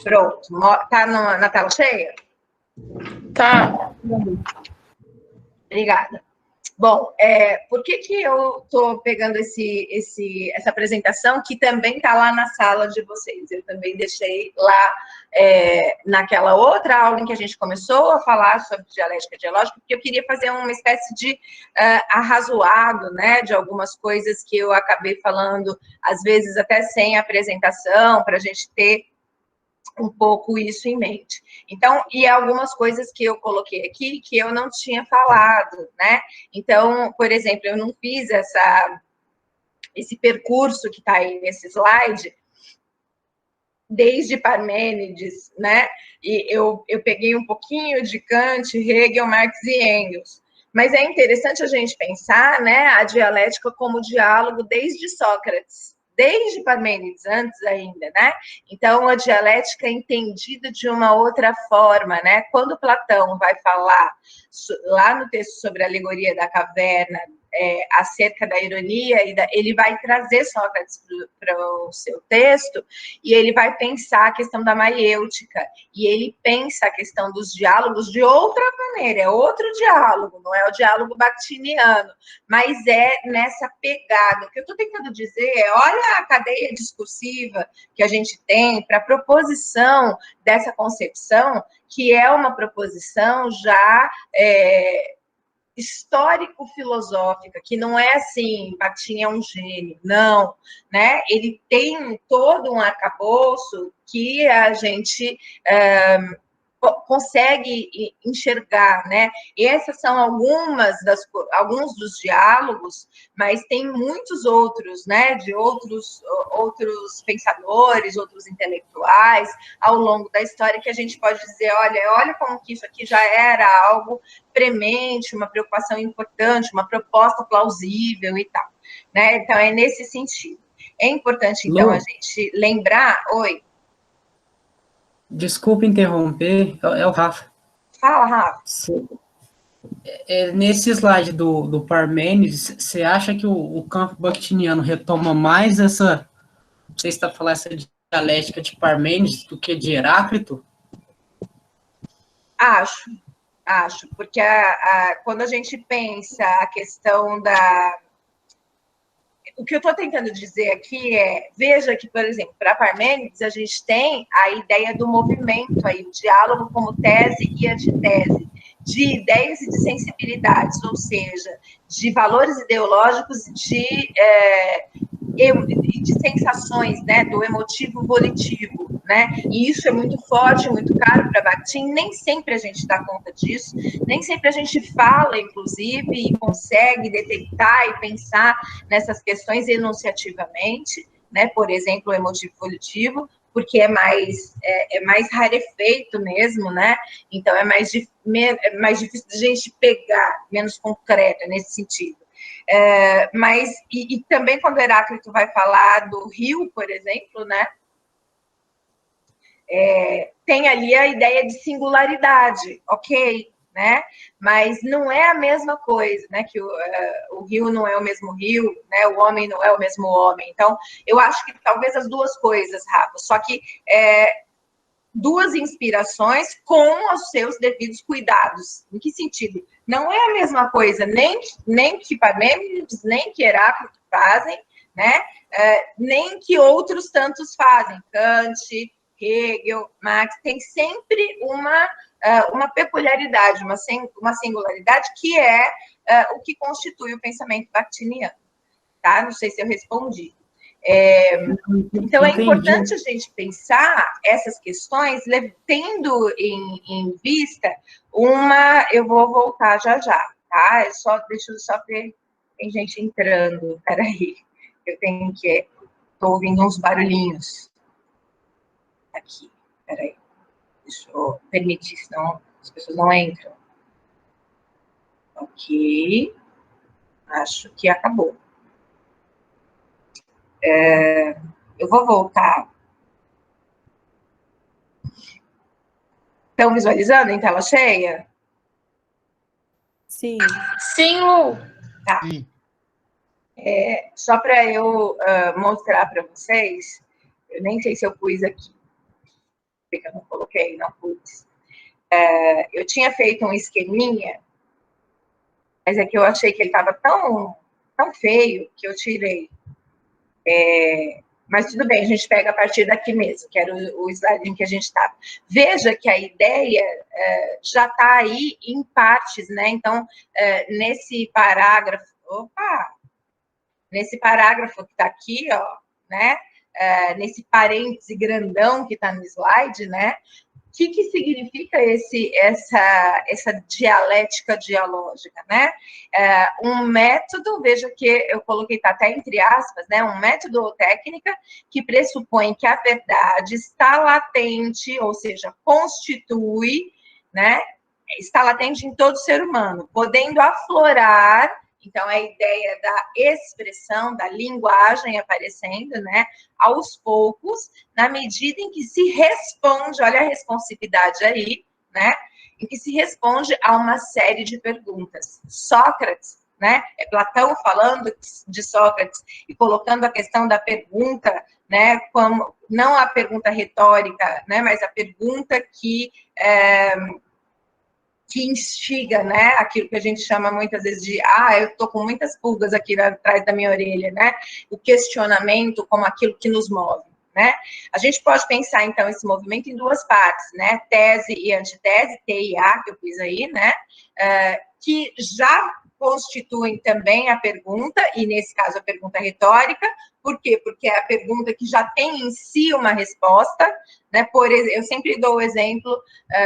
Pronto. Tá na tela cheia? Tá. Obrigada. Bom, por que eu estou pegando essa apresentação, que também está lá na sala de vocês? Eu também deixei lá naquela outra aula em que a gente começou a falar sobre dialética dialógica, porque eu queria fazer uma espécie de arrazoado, né, de algumas coisas que eu acabei falando, às vezes até sem apresentação, para a gente ter um pouco isso em mente. Então, e algumas coisas que eu coloquei aqui que eu não tinha falado, né? Então, por exemplo, eu não fiz esse percurso que está aí nesse slide, desde Parmênides, né? E eu peguei um pouquinho de Kant, Hegel, Marx e Engels. Mas é interessante a gente pensar, né, a dialética como diálogo desde Sócrates, desde Parmênides, antes ainda, né? Então, a dialética é entendida de uma outra forma, né? Quando Platão vai falar lá no texto sobre a alegoria da caverna, acerca da ironia, ele vai trazer Sócrates para o seu texto, e ele vai pensar a questão da maiêutica, e ele pensa a questão dos diálogos de outra maneira, é outro diálogo, não é o diálogo bakhtiniano, mas é nessa pegada. O que eu estou tentando dizer é, olha a cadeia discursiva que a gente tem para a proposição dessa concepção, que é uma proposição já histórico-filosófica, que não é assim, Bakhtin é um gênio, não, né? Ele tem todo um arcabouço que a gente consegue enxergar, né? E essas são alguns dos diálogos, mas tem muitos outros, né? De outros pensadores, outros intelectuais ao longo da história que a gente pode dizer, olha como que isso aqui já era algo premente, uma preocupação importante, uma proposta plausível e tal, né? Então é nesse sentido. É importante então a gente lembrar, oi. Desculpa interromper, é o Rafa. Fala, Rafa. Nesse slide do Parmênides, você acha que o campo bakhtiniano retoma mais essa, não sei se está falando, essa dialética de Parmênides do que de Heráclito? Acho, porque quando a gente pensa a questão o que eu estou tentando dizer aqui veja que, por exemplo, para Parmênides, a gente tem a ideia do movimento aí, o diálogo como tese e antitese, de ideias e de sensibilidades, ou seja, de valores ideológicos de sensações, né, do emotivo volitivo, né, e isso é muito forte, muito caro para Bakhtin, nem sempre a gente dá conta disso, nem sempre a gente fala, inclusive, e consegue detectar e pensar nessas questões enunciativamente, né, por exemplo, o emotivo volitivo, porque é mais rarefeito mesmo, né, então é mais difícil de a gente pegar, menos concreto nesse sentido. Mas, e também quando Heráclito vai falar do rio, por exemplo, né, tem ali a ideia de singularidade, ok, né, mas não é a mesma coisa, né, que o rio não é o mesmo rio, né, o homem não é o mesmo homem, então, eu acho que talvez as duas coisas, Rafa, só que duas inspirações com os seus devidos cuidados. Em que sentido? Não é a mesma coisa, nem que Parmênides, nem que Heráclito fazem, né? Nem que outros tantos fazem. Kant, Hegel, Marx, tem sempre uma peculiaridade, uma singularidade que é o que constitui o pensamento bakhtiniano. Tá? Não sei se eu respondi. Então, é importante a gente pensar essas questões, tendo em vista eu vou voltar já, tá? Deixa eu só ver, tem gente entrando, peraí, estou ouvindo uns barulhinhos aqui, peraí, deixa eu permitir, senão as pessoas não entram. Ok, acho que acabou. Eu vou voltar. Estão visualizando em tela cheia? Sim. Sim, Lu. Tá. Sim. Só para eu mostrar para vocês, eu nem sei se eu pus aqui, porque eu não coloquei, não pus. Eu tinha feito um esqueminha, mas é que eu achei que ele estava tão feio que eu tirei. Mas tudo bem, a gente pega a partir daqui mesmo, que era o slide em que a gente estava. Veja que a ideia já está aí em partes, né? Então, nesse parágrafo, nesse parágrafo que está aqui, ó, né? Nesse parêntese grandão que está no slide, né? O que significa essa dialética dialógica, né? Um método, veja que eu coloquei, tá até entre aspas, né? Um método ou técnica que pressupõe que a verdade está latente, ou seja, constitui, né? Está latente em todo ser humano, podendo aflorar. Então, a ideia da expressão, da linguagem aparecendo, né, aos poucos, na medida em que se responde, olha a responsividade aí, né, em que se responde a uma série de perguntas. Sócrates, né, é Platão falando de Sócrates e colocando a questão da pergunta, né, como, não a pergunta retórica, né, mas a pergunta que instiga, né, aquilo que a gente chama muitas vezes de, eu tô com muitas pulgas aqui atrás da minha orelha, né, o questionamento como aquilo que nos move, né. A gente pode pensar, então, esse movimento em duas partes, né, tese e antitese, T e A, que eu fiz aí, né, que já constituem também a pergunta, e nesse caso a pergunta retórica. Por quê? Porque é a pergunta que já tem em si uma resposta, né? Por exemplo, eu sempre dou o exemplo,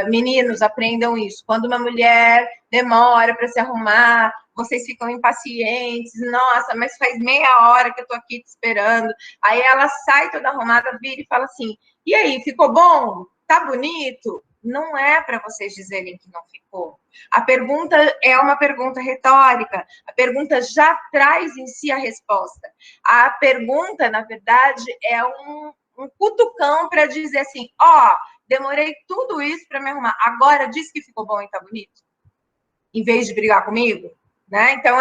meninos, aprendam isso. Quando uma mulher demora para se arrumar, vocês ficam impacientes, nossa, mas faz meia hora que eu tô aqui te esperando. Aí ela sai toda arrumada, vira e fala assim, e aí, ficou bom? Tá bonito? Não é para vocês dizerem que não ficou. A pergunta é uma pergunta retórica. A pergunta já traz em si a resposta. A pergunta, na verdade, é um cutucão para dizer assim, demorei tudo isso para me arrumar. Agora diz que ficou bom e tá bonito. Em vez de brigar comigo. Né? Então,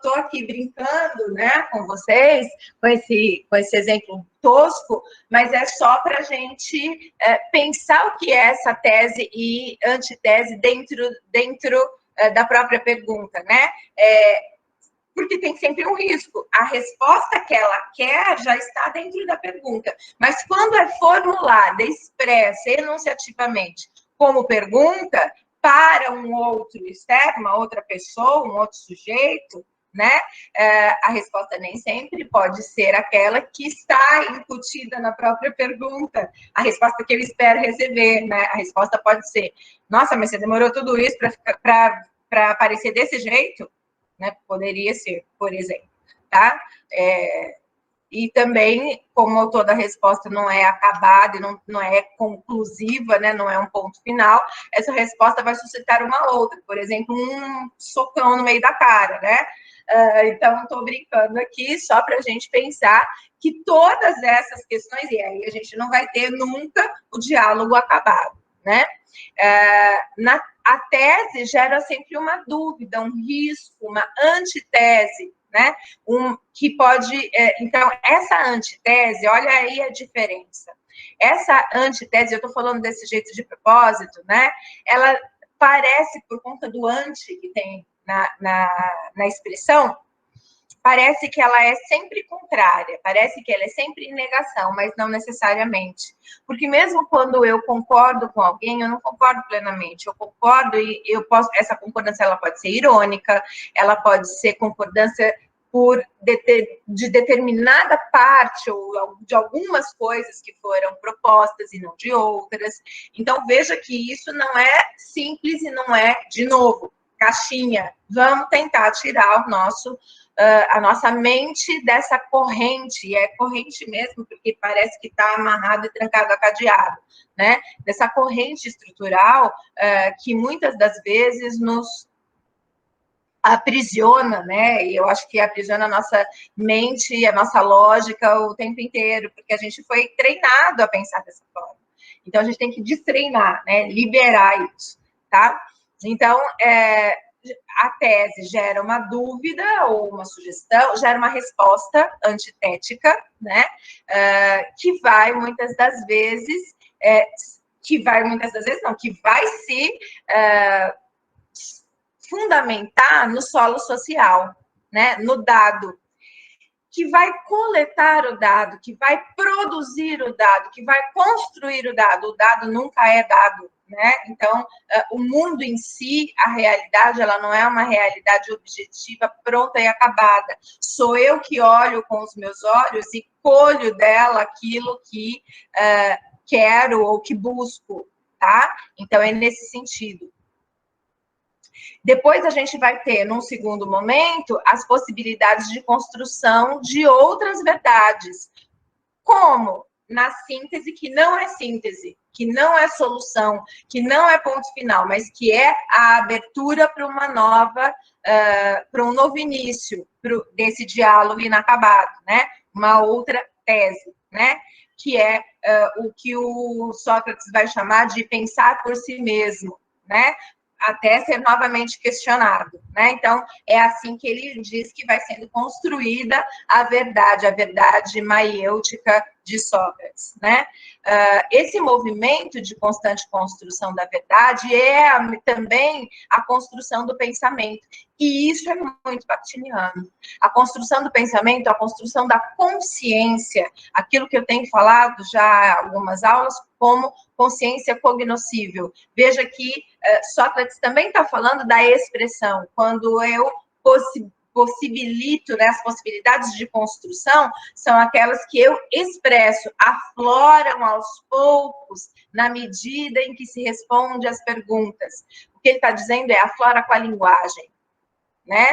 tô aqui brincando, né, com vocês, com esse exemplo tosco, mas é só para a gente pensar o que é essa tese e antitese dentro da própria pergunta, né? Porque tem sempre um risco. A resposta que ela quer já está dentro da pergunta, mas quando é formulada, expressa enunciativamente como pergunta, para um outro externo, uma outra pessoa, um outro sujeito, né? A resposta nem sempre pode ser aquela que está incutida na própria pergunta, a resposta que eu espero receber, né? A resposta pode ser, nossa, mas você demorou tudo isso para aparecer desse jeito? Né? Poderia ser, por exemplo, tá? E também, como toda resposta não é acabada e não é conclusiva, né, não é um ponto final, essa resposta vai suscitar uma outra, por exemplo, um socão no meio da cara, né? Então, estou brincando aqui só para a gente pensar que todas essas questões, e aí a gente não vai ter nunca o diálogo acabado, né? A tese gera sempre uma dúvida, um risco, uma antitese, né? Que pode. Então, essa antitese, olha aí a diferença. Essa antitese, eu estou falando desse jeito de propósito, né? Ela parece, por conta do anti que tem na expressão, parece que ela é sempre contrária, parece que ela é sempre em negação, mas não necessariamente. Porque mesmo quando eu concordo com alguém, eu não concordo plenamente. Eu concordo e essa concordância ela pode ser irônica, ela pode ser concordância de determinada parte ou de algumas coisas que foram propostas e não de outras. Então, veja que isso não é simples e não é, de novo, caixinha. Vamos tentar tirar a nossa mente dessa corrente, e é corrente mesmo, porque parece que está amarrado e trancado a cadeado, né? Dessa corrente estrutural que muitas das vezes nos aprisiona, né? E eu acho que aprisiona a nossa mente e a nossa lógica o tempo inteiro, porque a gente foi treinado a pensar dessa forma. Então, a gente tem que destreinar, né? Liberar isso, tá? Então, a tese gera uma dúvida ou uma sugestão, gera uma resposta antitética, né? Que vai muitas das vezes, não, que vai se fundamentar no solo social, né? No dado, que vai coletar o dado, que vai produzir o dado, que vai construir o dado. O dado nunca é dado, né? Então, o mundo em si, a realidade, ela não é uma realidade objetiva, pronta e acabada. Sou eu que olho com os meus olhos e colho dela aquilo que quero ou que busco, tá? Então, é nesse sentido. Depois a gente vai ter, num segundo momento, as possibilidades de construção de outras verdades, como na síntese, que não é síntese, que não é solução, que não é ponto final, mas que é a abertura para uma nova, para um novo início desse diálogo inacabado, né? Uma outra tese, né? Que é o que o Sócrates vai chamar de pensar por si mesmo, né? Até ser novamente questionado, né? Então, é assim que ele diz que vai sendo construída a verdade maiêutica de Sócrates, né? Esse movimento de constante construção da verdade é também a construção do pensamento, e isso é muito bakhtiniano. A construção do pensamento, a construção da consciência, aquilo que eu tenho falado já em algumas aulas, como consciência cognoscível. Veja que Sócrates também está falando da expressão. Quando eu possibilito, né, as possibilidades de construção são aquelas que eu expresso, afloram aos poucos, na medida em que se responde às perguntas. O que ele está dizendo é aflora com a linguagem, né?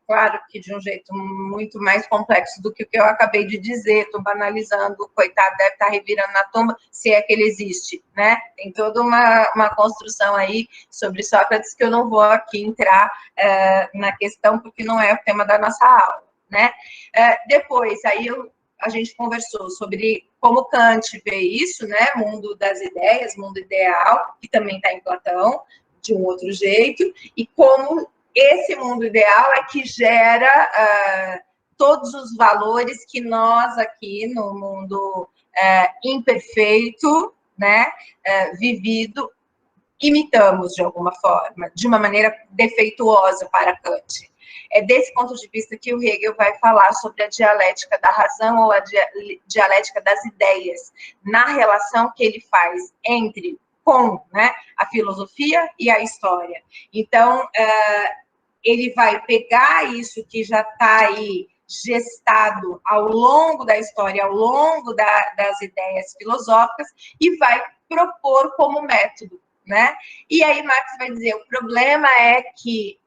Claro que de um jeito muito mais complexo do que o que eu acabei de dizer, estou banalizando, o coitado deve estar revirando na tumba, se é que ele existe, né? Tem toda uma construção aí sobre Sócrates que eu não vou aqui entrar na questão, porque não é o tema da nossa aula, né? Depois, aí a gente conversou sobre como Kant vê isso, né? Mundo das ideias, mundo ideal, que também está em Platão, de um outro jeito, e como esse mundo ideal é que gera todos os valores que nós aqui no mundo imperfeito, né, vivido, imitamos de alguma forma, de uma maneira defeituosa para Kant. É desse ponto de vista que o Hegel vai falar sobre a dialética da razão ou a dialética das ideias, na relação que ele faz com, né, a filosofia e a história. Então, ele vai pegar isso que já está aí gestado ao longo da história, ao longo das ideias filosóficas, e vai propor como método, né? E aí Marx vai dizer, o problema é que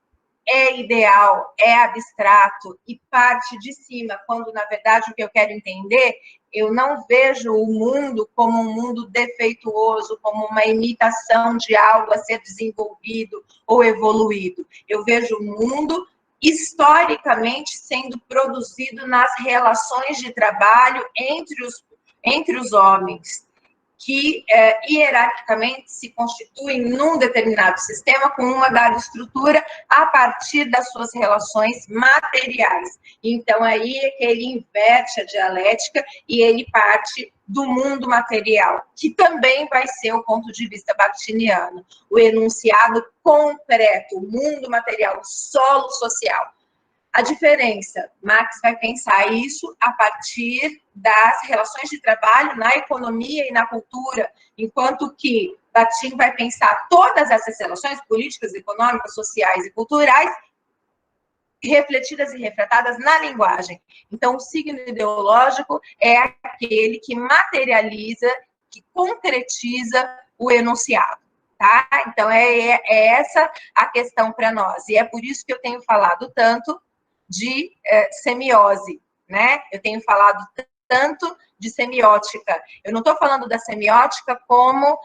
é ideal, é abstrato e parte de cima, quando, na verdade, o que eu quero entender, eu não vejo o mundo como um mundo defeituoso, como uma imitação de algo a ser desenvolvido ou evoluído. Eu vejo o mundo historicamente sendo produzido nas relações de trabalho entre os homens, que hierarquicamente se constituem num determinado sistema com uma dada estrutura a partir das suas relações materiais. Então, aí é que ele inverte a dialética e ele parte do mundo material, que também vai ser o ponto de vista bakhtiniano, o enunciado concreto, o mundo material, o solo social. A diferença, Marx vai pensar isso a partir das relações de trabalho na economia e na cultura, enquanto que Bakhtin vai pensar todas essas relações políticas, econômicas, sociais e culturais refletidas e retratadas na linguagem. Então, o signo ideológico é aquele que materializa, que concretiza o enunciado. Tá? Então, é essa a questão para nós. E é por isso que eu tenho falado tanto de semiose, né? Eu tenho falado tanto de semiótica. Eu não estou falando da semiótica como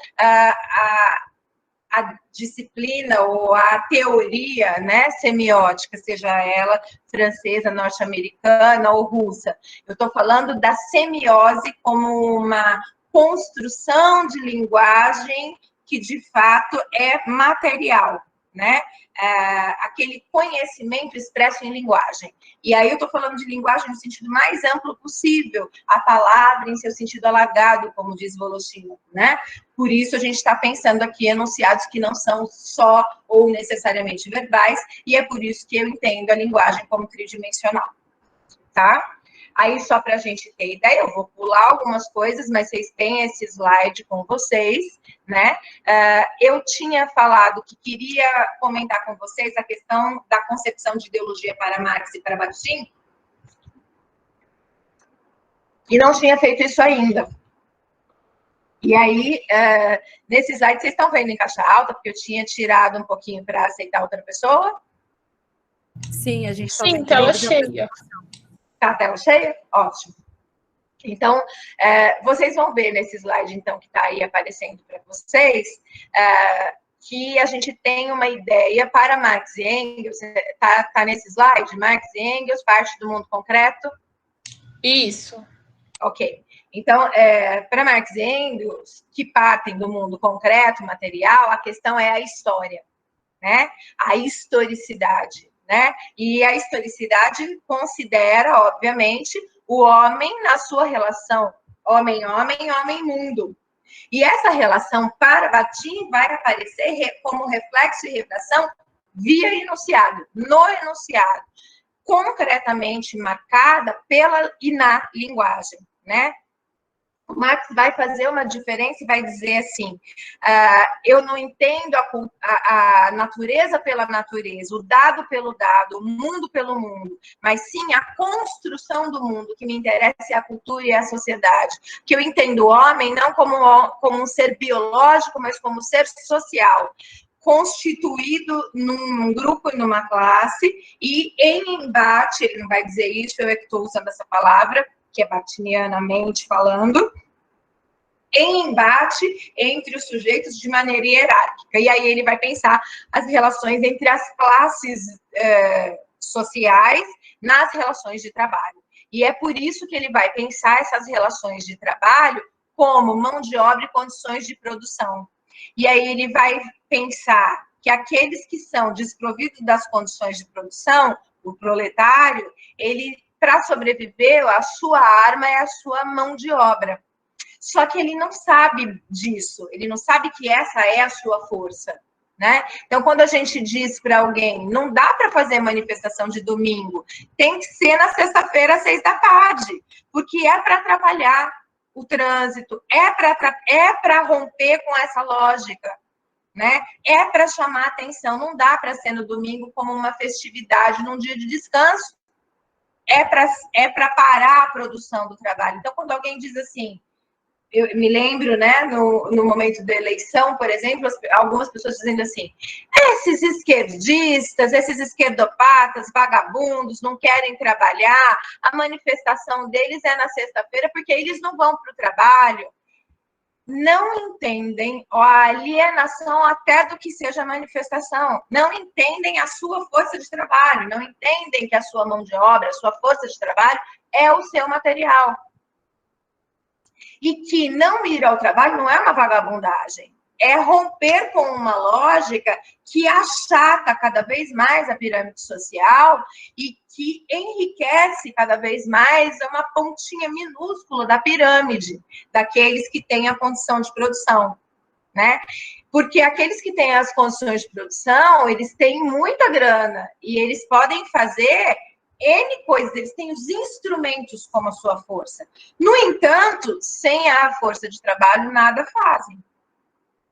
a disciplina ou a teoria, né, semiótica, seja ela francesa, norte-americana ou russa. Eu estou falando da semiose como uma construção de linguagem que, de fato, é material, né? Aquele conhecimento expresso em linguagem. E aí eu estou falando de linguagem no sentido mais amplo possível, a palavra em seu sentido alargado, como diz Voloshin, né? Por isso a gente está pensando aqui em enunciados que não são só ou necessariamente verbais, e é por isso que eu entendo a linguagem como tridimensional, tá? Aí, só para a gente ter ideia, eu vou pular algumas coisas, mas vocês têm esse slide com vocês, né? Eu tinha falado que queria comentar com vocês a questão da concepção de ideologia para Marx e para Bakhtin, e não tinha feito isso ainda. E aí, nesse slide, vocês estão vendo em caixa alta, porque eu tinha tirado um pouquinho para aceitar outra pessoa? Sim, a gente está vendo. Sim, tela cheia. Tá a tela cheia? Ótimo. Então, vocês vão ver nesse slide, então, que está aí aparecendo para vocês, que a gente tem uma ideia para Marx e Engels, tá nesse slide? Marx e Engels, parte do mundo concreto? Isso. Ok. Então, para Marx e Engels, que partem do mundo concreto, material, a questão é a história, né? A historicidade. Né? E a historicidade considera, obviamente, o homem na sua relação homem-homem, homem-mundo. E essa relação para Bakhtin vai aparecer como reflexo e redação via enunciado, no enunciado, concretamente marcada pela e na linguagem, né? O Marx vai fazer uma diferença e vai dizer assim, eu não entendo a natureza pela natureza, o dado pelo dado, o mundo pelo mundo, mas sim a construção do mundo, que me interessa é a cultura e a sociedade, que eu entendo o homem não como um ser biológico, mas como um ser social, constituído num grupo e numa classe, e em embate, ele não vai dizer isso, eu é que estou usando essa palavra, que é bakhtinianamente falando, em embate entre os sujeitos de maneira hierárquica. E aí ele vai pensar as relações entre as classes sociais nas relações de trabalho. E é por isso que ele vai pensar essas relações de trabalho como mão de obra e condições de produção. E aí ele vai pensar que aqueles que são desprovidos das condições de produção, o proletário, ele, para sobreviver, a sua arma é a sua mão de obra. Só que ele não sabe disso, ele não sabe que essa é a sua força, né? Então, quando a gente diz para alguém, não dá para fazer manifestação de domingo, tem que ser na sexta-feira, às 6 da tarde, porque é para trabalhar o trânsito, é para romper com essa lógica, né? É para chamar atenção, não dá para ser no domingo como uma festividade, num dia de descanso. É para parar a produção do trabalho. Então, quando alguém diz assim, eu me lembro, né, no momento da eleição, por exemplo, algumas pessoas dizendo assim, esses esquerdistas, esses esquerdopatas, vagabundos, não querem trabalhar, a manifestação deles é na sexta-feira porque eles não vão para o trabalho. Não entendem a alienação até do que seja manifestação, não entendem a sua força de trabalho, não entendem que a sua mão de obra, a sua força de trabalho é o seu material. E que não ir ao trabalho não é uma vagabundagem, é romper com uma lógica que achata cada vez mais a pirâmide social e que enriquece cada vez mais uma pontinha minúscula da pirâmide, daqueles que têm a condição de produção, né? Porque aqueles que têm as condições de produção, eles têm muita grana e eles podem fazer N coisas, eles têm os instrumentos como a sua força. No entanto, sem a força de trabalho, nada fazem,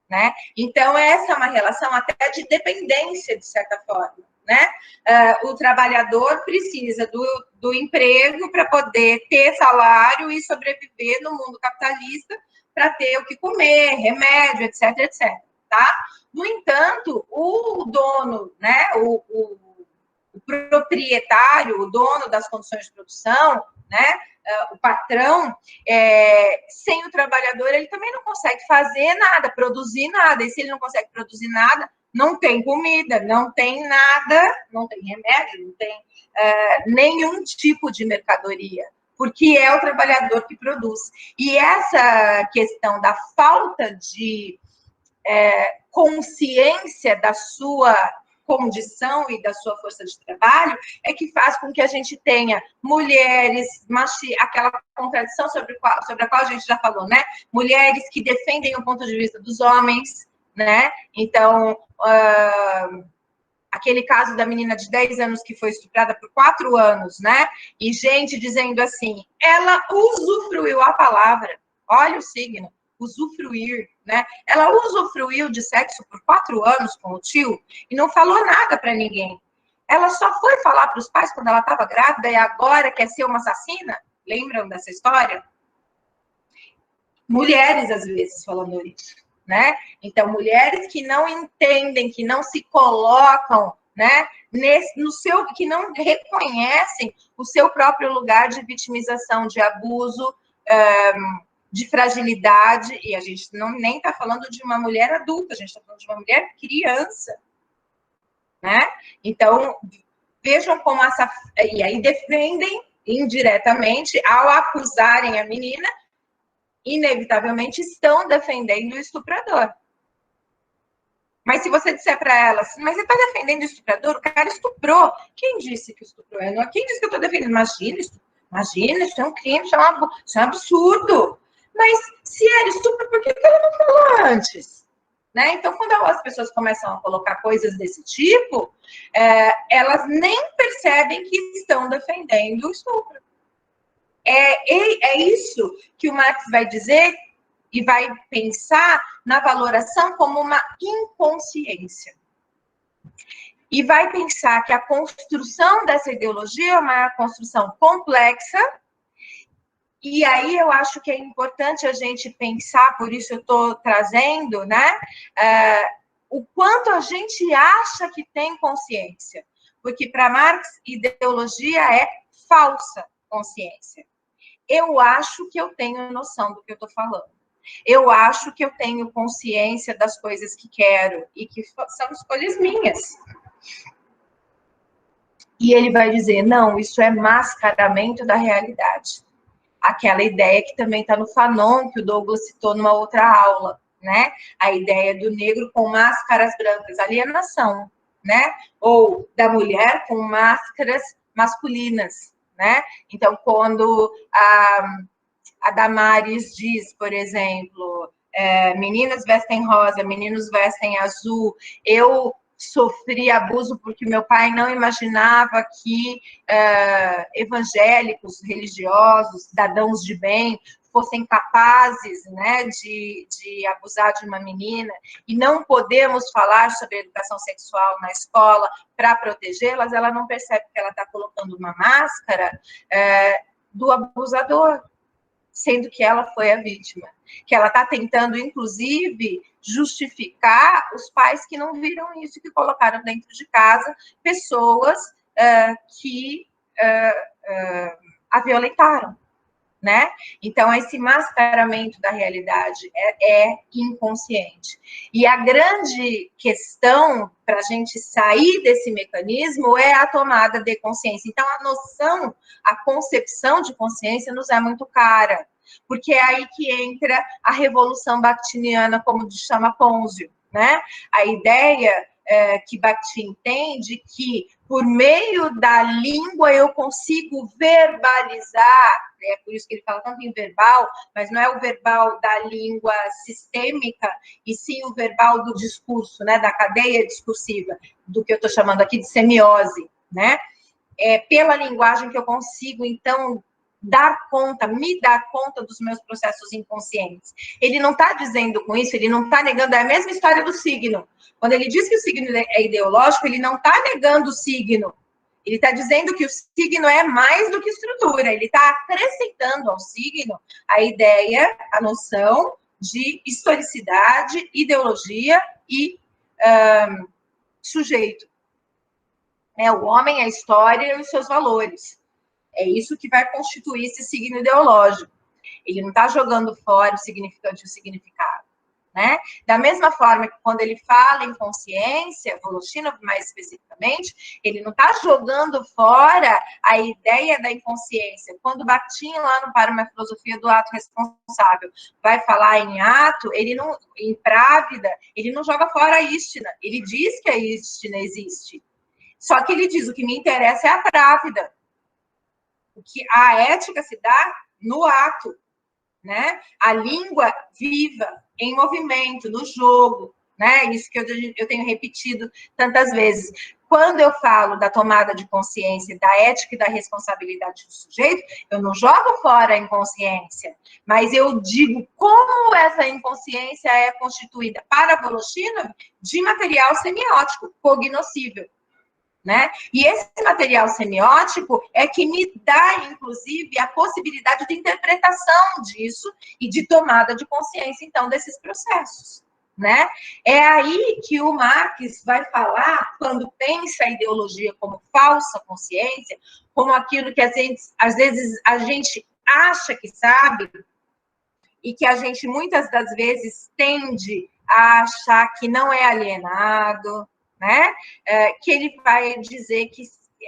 né? Então, essa é uma relação até de dependência, de certa forma, né? O trabalhador precisa do emprego para poder ter salário e sobreviver no mundo capitalista para ter o que comer, remédio, etc, etc, tá? No entanto, o dono, né, o proprietário, o dono das condições de produção, né, o patrão, sem o trabalhador, ele também não consegue fazer nada, produzir nada. E se ele não consegue produzir nada, não tem comida, não tem nada, não tem remédio, não tem nenhum tipo de mercadoria, porque é o trabalhador que produz. E essa questão da falta de consciência da sua condição e da sua força de trabalho, é que faz com que a gente tenha mulheres, aquela contradição sobre a qual a gente já falou, né? Mulheres que defendem o ponto de vista dos homens, né? Então, aquele caso da menina de 10 anos que foi estuprada por 4 anos, né? E gente dizendo assim, ela usufruiu a palavra, olha o signo, usufruir, né? Ela usufruiu de sexo por 4 anos com o tio e não falou nada para ninguém. Ela só foi falar para os pais quando ela estava grávida e agora quer ser uma assassina? Lembram dessa história? Mulheres, às vezes, falando isso, né? Então, mulheres que não entendem, que não se colocam, né, que não reconhecem o seu próprio lugar de vitimização, de abuso, de fragilidade, e a gente nem está falando de uma mulher adulta, a gente está falando de uma mulher criança, né? Então, vejam como e aí defendem indiretamente, ao acusarem a menina, inevitavelmente estão defendendo o estuprador. Mas se você disser para ela, mas você está defendendo o estuprador? O cara estuprou. Quem disse que estuprou? Quem disse que eu estou defendendo? Imagina, isso é um crime, isso é um absurdo. Mas se era estupro, por que ela não falou antes? Né? Então, quando as pessoas começam a colocar coisas desse tipo, elas nem percebem que estão defendendo o estupro. É isso que o Marx vai dizer e vai pensar na valoração como uma inconsciência. E vai pensar que a construção dessa ideologia é uma construção complexa. E aí eu acho que é importante a gente pensar, por isso eu estou trazendo, né, o quanto a gente acha que tem consciência. Porque para Marx, ideologia é falsa consciência. Eu acho que eu tenho noção do que eu estou falando. Eu acho que eu tenho consciência das coisas que quero e que são escolhas minhas. E ele vai dizer, não, isso é mascaramento da realidade. Aquela ideia que também está no Fanon, que o Douglas citou numa outra aula, né? A ideia do negro com máscaras brancas, alienação, né? Ou da mulher com máscaras masculinas, né? Então, quando a Damares diz, por exemplo, meninas vestem rosa, meninos vestem azul, eu sofri abuso porque meu pai não imaginava que evangélicos, religiosos, cidadãos de bem, fossem capazes, né, de abusar de uma menina, e não podemos falar sobre educação sexual na escola para protegê-las, ela não percebe que ela está colocando uma máscara do abusador, sendo que ela foi a vítima. Que ela está tentando, inclusive, justificar os pais que não viram isso, que colocaram dentro de casa pessoas que a violentaram, né? Então, esse mascaramento da realidade é inconsciente. E a grande questão para a gente sair desse mecanismo é a tomada de consciência. Então, a noção, a concepção de consciência nos é muito cara, porque é aí que entra a revolução bakhtiniana, como chama Pôncio, né? A ideia que Bakhtin entende que, por meio da língua, eu consigo verbalizar, é por isso que ele fala tanto em verbal, mas não é o verbal da língua sistêmica, e sim o verbal do discurso, né, da cadeia discursiva, do que eu estou chamando aqui de semiose, né? É pela linguagem que eu consigo, então, me dar conta dos meus processos inconscientes. Ele não está dizendo com isso, ele não está negando, é a mesma história do signo. Quando ele diz que o signo é ideológico, ele não está negando o signo. Ele está dizendo que o signo é mais do que estrutura. Ele está acrescentando ao signo a ideia, a noção de historicidade, ideologia e sujeito. O homem, a história e os seus valores. É isso que vai constituir esse signo ideológico. Ele não está jogando fora o significante e o significado, né? Da mesma forma que quando ele fala em consciência, Voloshinov mais especificamente, ele não está jogando fora a ideia da inconsciência. Quando Bakhtin, lá no Para uma Filosofia do Ato Responsável, vai falar em ato, ele não, em Právida, ele não joga fora a Istina, ele diz que a Istina existe. Só que ele diz, o que me interessa é a Právida. O que a ética se dá no ato, né? A língua viva, em movimento, no jogo, né? Isso que eu tenho repetido tantas vezes. Quando eu falo da tomada de consciência, da ética e da responsabilidade do sujeito, eu não jogo fora a inconsciência, mas eu digo como essa inconsciência é constituída para Voloshinov de material semiótico, cognoscível. Né? E esse material semiótico é que me dá, inclusive, a possibilidade de interpretação disso e de tomada de consciência, então, desses processos. Né? É aí que o Marx vai falar, quando pensa a ideologia como falsa consciência, como aquilo que às vezes a gente acha que sabe e que a gente, muitas das vezes, tende a achar que não é alienado, né? Que ele vai dizer que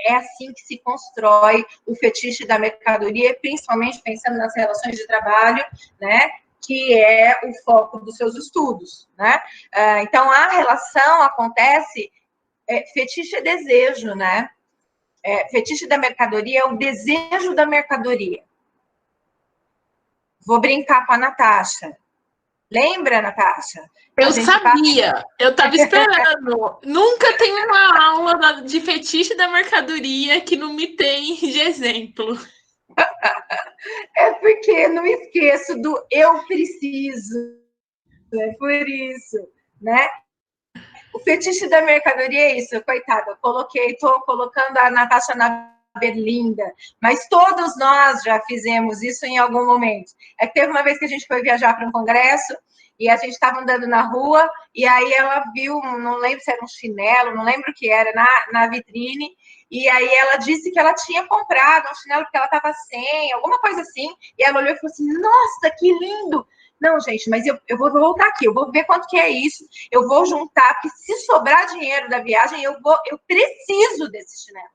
é assim que se constrói o fetiche da mercadoria, principalmente pensando nas relações de trabalho, né? Que é o foco dos seus estudos, né? Então, a relação acontece, fetiche é desejo, né? Fetiche da mercadoria é o desejo da mercadoria. Vou brincar com a Natasha. Lembra, Natasha? Eu sabia, eu estava esperando. Nunca tem uma aula de fetiche da mercadoria que não me tem de exemplo. É porque não esqueço do eu preciso. É por isso, né? O fetiche da mercadoria é isso, coitada. Estou colocando a Natasha na berlinda, mas todos nós já fizemos isso em algum momento. É que teve uma vez que a gente foi viajar para um congresso e a gente estava andando na rua e aí ela viu, não lembro se era um chinelo, não lembro o que era, na vitrine, e aí ela disse que ela tinha comprado um chinelo porque ela estava sem, alguma coisa assim, e ela olhou e falou assim, nossa, que lindo! Não, gente, mas eu vou voltar aqui, eu vou ver quanto que é isso, eu vou juntar, porque se sobrar dinheiro da viagem, eu preciso desse chinelo.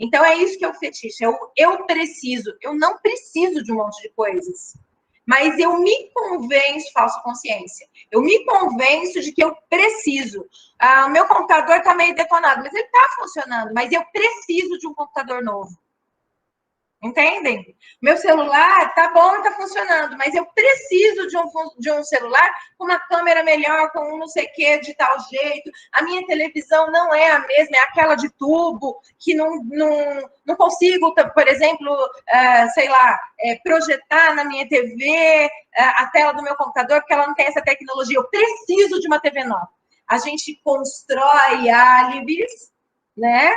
Então, é isso que é o fetiche, eu preciso, eu não preciso de um monte de coisas, mas eu me convenço, falsa consciência, eu me convenço de que eu preciso. O meu computador está meio detonado, mas ele está funcionando, mas eu preciso de um computador novo. Entendem? Meu celular tá bom e tá funcionando, mas eu preciso de um celular com uma câmera melhor, com um não sei o que, de tal jeito. A minha televisão não é a mesma, é aquela de tubo, que não consigo, por exemplo, sei lá, projetar na minha TV a tela do meu computador, porque ela não tem essa tecnologia. Eu preciso de uma TV nova. A gente constrói álibis, né?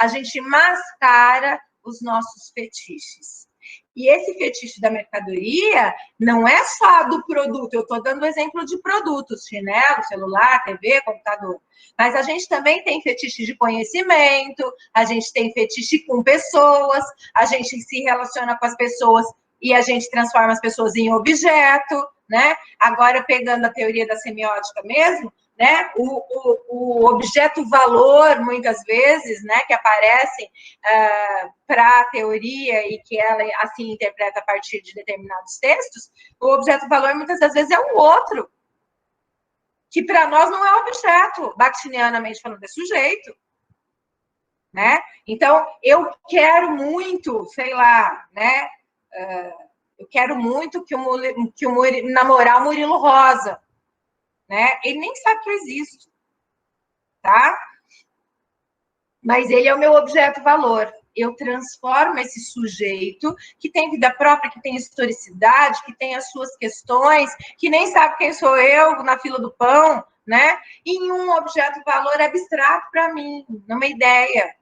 A gente mascara os nossos fetiches. E esse fetiche da mercadoria não é só do produto, eu estou dando exemplo de produtos, chinelo, celular, TV, computador. Mas a gente também tem fetiche de conhecimento, a gente tem fetiche com pessoas, a gente se relaciona com as pessoas e a gente transforma as pessoas em objeto, né? Agora, pegando a teoria da semiótica mesmo, né? O objeto valor, muitas vezes, né, que aparecem para a teoria e que ela assim interpreta a partir de determinados textos, o objeto valor muitas das vezes é o outro, que para nós não é objeto, bakhtinianamente falando, é sujeito. Né? Então, eu quero muito, sei lá, né? Eu quero muito que namorar o Murilo Rosa. Né? Ele nem sabe que eu existo, tá? Mas ele é o meu objeto valor. Eu transformo esse sujeito que tem vida própria, que tem historicidade, que tem as suas questões, que nem sabe quem sou eu na fila do pão, né? Em um objeto valor abstrato para mim, numa ideia,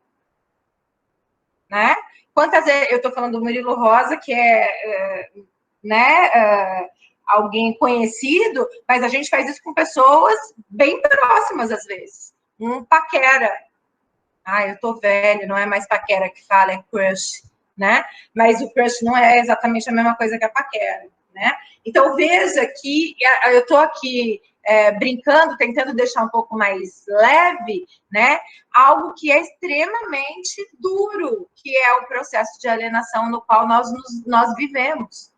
né? Quantas vezes eu estou falando do Murilo Rosa, que é né? Alguém conhecido, mas a gente faz isso com pessoas bem próximas, às vezes. Um paquera. Eu tô velho, não é mais paquera que fala, é crush, né? Mas o crush não é exatamente a mesma coisa que a paquera, né? Então, veja que eu estou aqui brincando, tentando deixar um pouco mais leve, né? Algo que é extremamente duro, que é o processo de alienação no qual nós vivemos.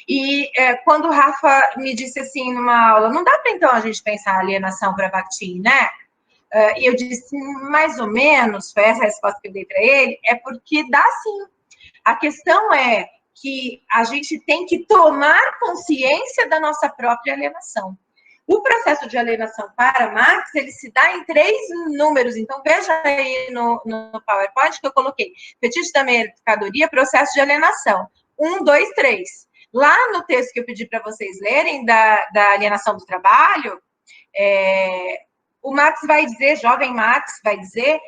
E quando o Rafa me disse assim numa aula, não dá para então a gente pensar alienação para Bakhtin, né? E eu disse, mais ou menos, foi essa a resposta que eu dei para ele, é porque dá sim. A questão é que a gente tem que tomar consciência da nossa própria alienação. O processo de alienação para Marx, ele se dá em 3 números. Então, veja aí no PowerPoint que eu coloquei. Fetiche da mercadoria, processo de alienação. 1, 2, 3. Lá no texto que eu pedi para vocês lerem, da alienação do trabalho, o Marx vai dizer, jovem Marx vai dizer,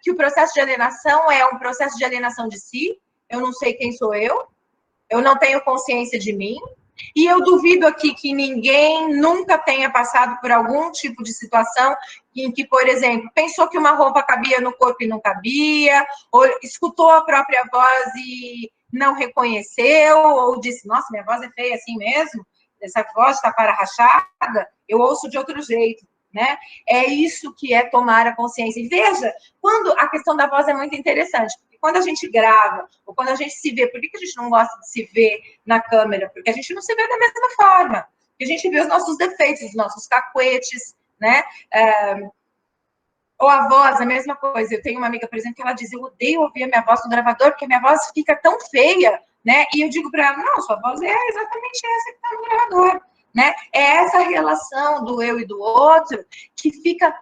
que o processo de alienação é um processo de alienação de si. Eu não sei quem sou eu não tenho consciência de mim, e eu duvido aqui que ninguém nunca tenha passado por algum tipo de situação em que, por exemplo, pensou que uma roupa cabia no corpo e não cabia, ou escutou a própria voz e não reconheceu, ou disse, nossa, minha voz é feia assim mesmo, essa voz está para rachada, eu ouço de outro jeito, né? É isso que é tomar a consciência. E veja, quando a questão da voz é muito interessante, porque quando a gente grava, ou quando a gente se vê, por que a gente não gosta de se ver na câmera? Porque a gente não se vê da mesma forma, porque a gente vê os nossos defeitos, os nossos cacuetes, né? Ou a voz, a mesma coisa. Eu tenho uma amiga, por exemplo, que ela diz, eu odeio ouvir a minha voz no gravador, porque a minha voz fica tão feia, né? E eu digo para ela, não, sua voz é exatamente essa que está no gravador, né? É essa relação do eu e do outro que fica,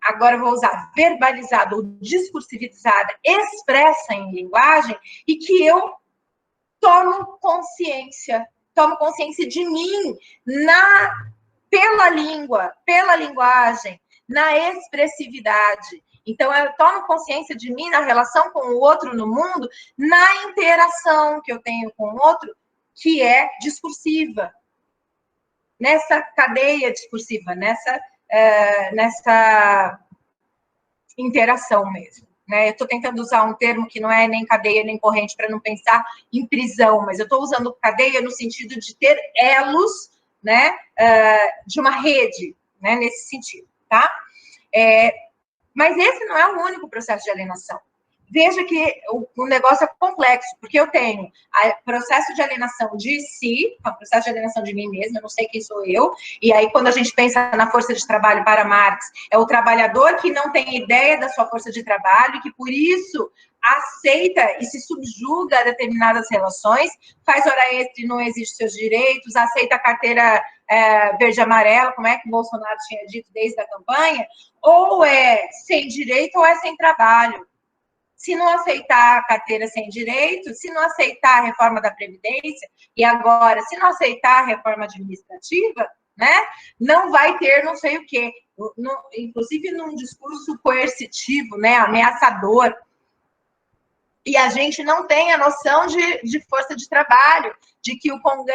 agora eu vou usar, verbalizada ou discursivizada, expressa em linguagem, e que eu tomo consciência de mim pela língua, pela linguagem, na expressividade. Então, eu tomo consciência de mim na relação com o outro no mundo, na interação que eu tenho com o outro, que é discursiva. Nessa cadeia discursiva, nessa interação mesmo. Né? Eu estou tentando usar um termo que não é nem cadeia nem corrente, para não pensar em prisão, mas eu estou usando cadeia no sentido de ter elos, né, de uma rede, né, nesse sentido, tá? Mas esse não é o único processo de alienação. Veja que o negócio é complexo, porque eu tenho o processo de alienação de si, o processo de alienação de mim mesma, eu não sei quem sou eu, e aí quando a gente pensa na força de trabalho para Marx, é o trabalhador que não tem ideia da sua força de trabalho, e que por isso aceita e se subjuga a determinadas relações, faz hora extra e não exige seus direitos, aceita a carteira verde e amarela, como é que o Bolsonaro tinha dito desde a campanha, ou é sem direito ou é sem trabalho. Se não aceitar a carteira sem direito, se não aceitar a reforma da Previdência, e agora, se não aceitar a reforma administrativa, né, não vai ter não sei o quê. Inclusive num discurso coercitivo, né, ameaçador. E a gente não tem a noção de força de trabalho, de que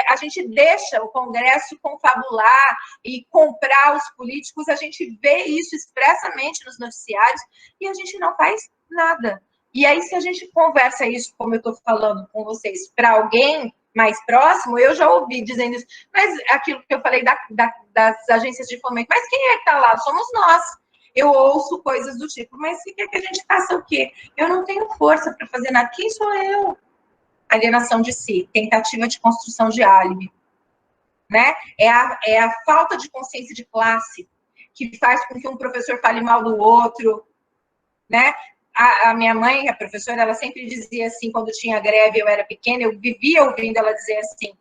a gente deixa o Congresso confabular e comprar os políticos, a gente vê isso expressamente nos noticiários, e a gente não faz nada. E aí, se a gente conversa isso, como eu estou falando com vocês, para alguém mais próximo, eu já ouvi dizendo isso, mas aquilo que eu falei das agências de fomento, mas quem é que está lá? Somos nós. Eu ouço coisas do tipo, mas você quer que a gente faça o quê? Eu não tenho força para fazer nada. Quem sou eu? Alienação de si, tentativa de construção de álibi. Né? É a falta de consciência de classe que faz com que um professor fale mal do outro, né? A minha mãe, a professora, ela sempre dizia assim, quando tinha greve, eu era pequena, eu vivia ouvindo ela dizer assim,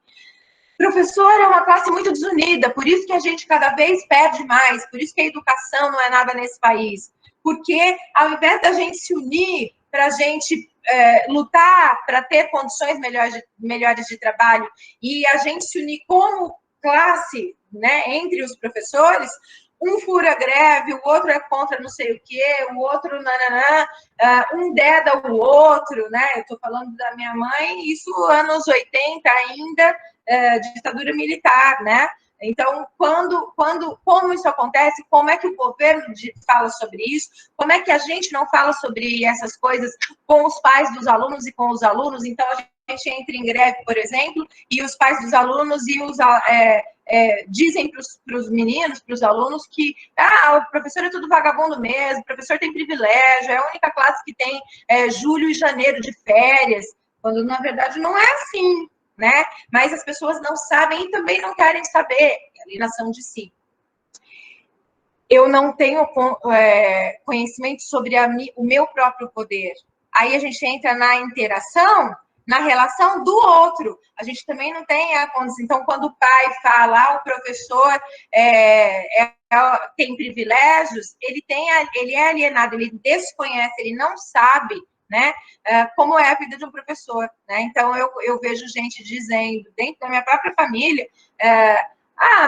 professor é uma classe muito desunida, por isso que a gente cada vez perde mais, por isso que a educação não é nada nesse país, porque ao invés da gente se unir para a gente lutar para ter condições melhores de trabalho e a gente se unir como classe, né, entre os professores, um fura greve, o outro é contra não sei o quê, o outro nananã, um deda o outro, né? Eu estou falando da minha mãe, isso anos 80 ainda, ditadura militar, né? Então, como isso acontece, como é que o governo fala sobre isso, como é que a gente não fala sobre essas coisas com os pais dos alunos e com os alunos, então a entra em greve, por exemplo, e os pais dos alunos e dizem para os meninos, para os alunos, que o professor é tudo vagabundo mesmo, o professor tem privilégio, é a única classe que tem julho e janeiro de férias, quando na verdade não é assim, né? Mas as pessoas não sabem e também não querem saber, alienação de si. Eu não tenho conhecimento sobre o meu próprio poder. Aí a gente entra na interação, na relação do outro. A gente também não tem a condição. Então, quando o pai fala, o professor tem privilégios, ele é alienado, ele desconhece, ele não sabe, né, como é a vida de um professor. Né? Então, eu vejo gente dizendo, dentro da minha própria família,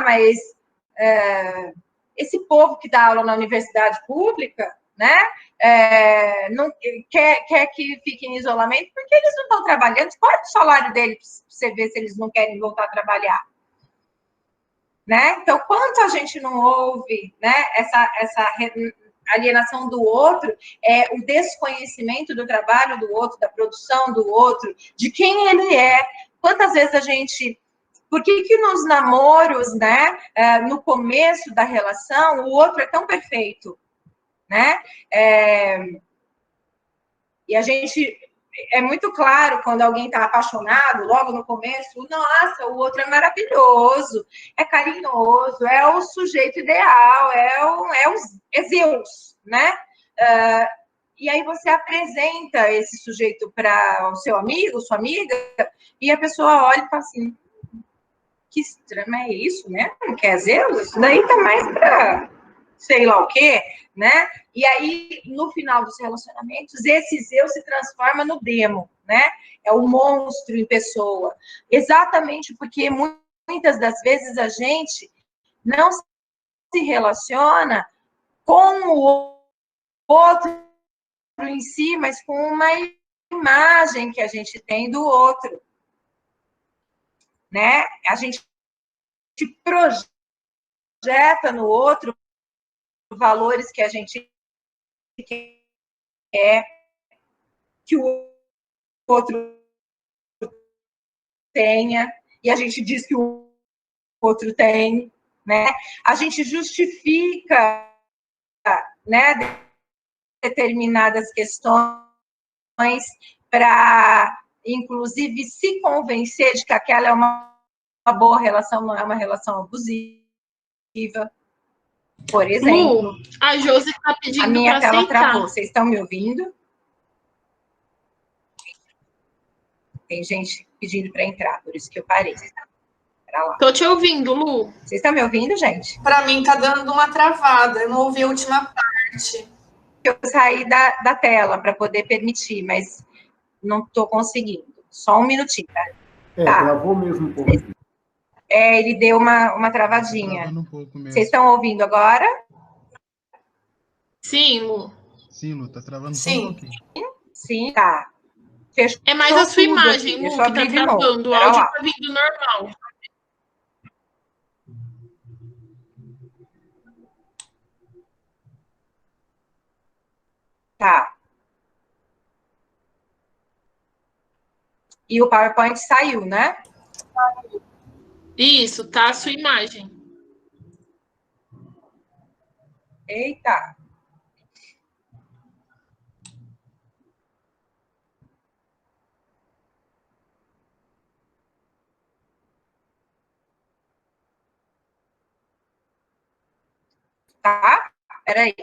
mas esse povo que dá aula na universidade pública, né, não quer que fique em isolamento porque eles não estão trabalhando. Corta o salário deles para você ver se eles não querem voltar a trabalhar. Né? Então, quanto a gente não ouve, né, essa alienação do outro, o desconhecimento do trabalho do outro, da produção do outro, de quem ele é. Quantas vezes a gente... Por que nos namoros, né, no começo da relação, o outro é tão perfeito, né? E a gente... É muito claro quando alguém está apaixonado, logo no começo, nossa, o outro é maravilhoso, é carinhoso, é o sujeito ideal, é Zeus, né? E aí você apresenta esse sujeito para o seu amigo, sua amiga, e a pessoa olha e fala assim, que estranho é isso, né? Não quer Zeus? Isso daí tá mais para sei lá o quê, né? E aí, no final dos relacionamentos, esse Zeus se transforma no demo, né? É o monstro em pessoa. Exatamente porque muitas das vezes a gente não se relaciona com o outro em si, mas com uma imagem que a gente tem do outro, né? A gente projeta no outro valores que a gente quer que o outro tenha, e a gente diz que o outro tem, né? A gente justifica, né, determinadas questões para, inclusive, se convencer de que aquela é uma boa relação, não é uma relação abusiva, por exemplo. Lu, a Josi está pedindo a minha tela aceitar. travou. Vocês estão me ouvindo? Tem gente pedindo para entrar, por isso que eu parei. Tô te ouvindo, Lu. Vocês estão me ouvindo, gente? Para mim tá dando uma travada, eu não ouvi a última parte. Eu saí da tela para poder permitir, mas não estou conseguindo. Só um minutinho, tá? Travou mesmo um pouco. Ele deu uma travadinha. Travando um pouco mesmo. Vocês estão ouvindo agora? Sim, Lu. Sim, Lu, tá travando só um pouquinho. Sim, tá. Fechou É mais a sua imagem, aqui. Lu, Deixa eu que tá abrir de novo. travando. O Pera áudio lá. tá vindo normal. Tá. E o PowerPoint saiu, né? Isso, tá a sua imagem. Eita. Tá? Peraí.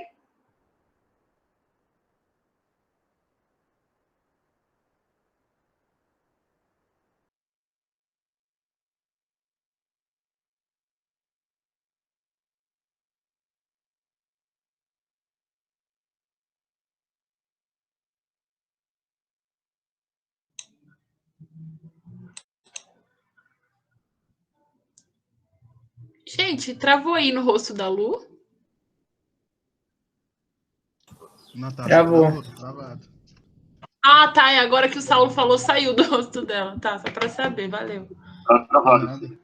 Gente, travou aí no rosto da Lu? Natasha, Travou. tá travado. Ah, tá. É agora que o Saulo falou, saiu do rosto dela. Tá, só pra saber. Valeu. Tá travado. Nada.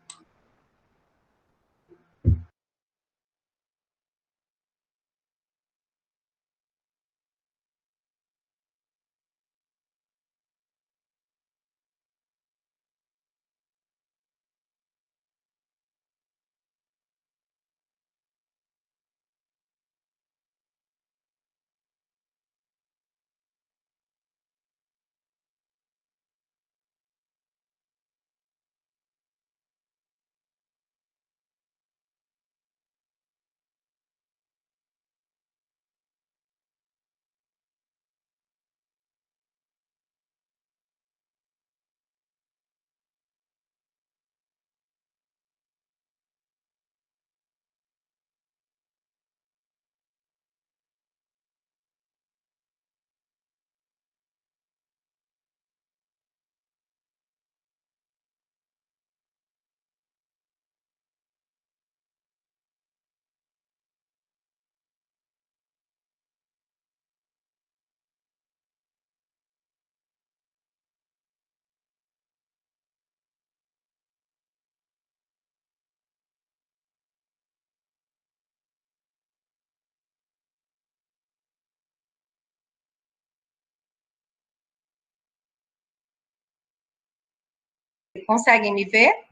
Conseguem me ver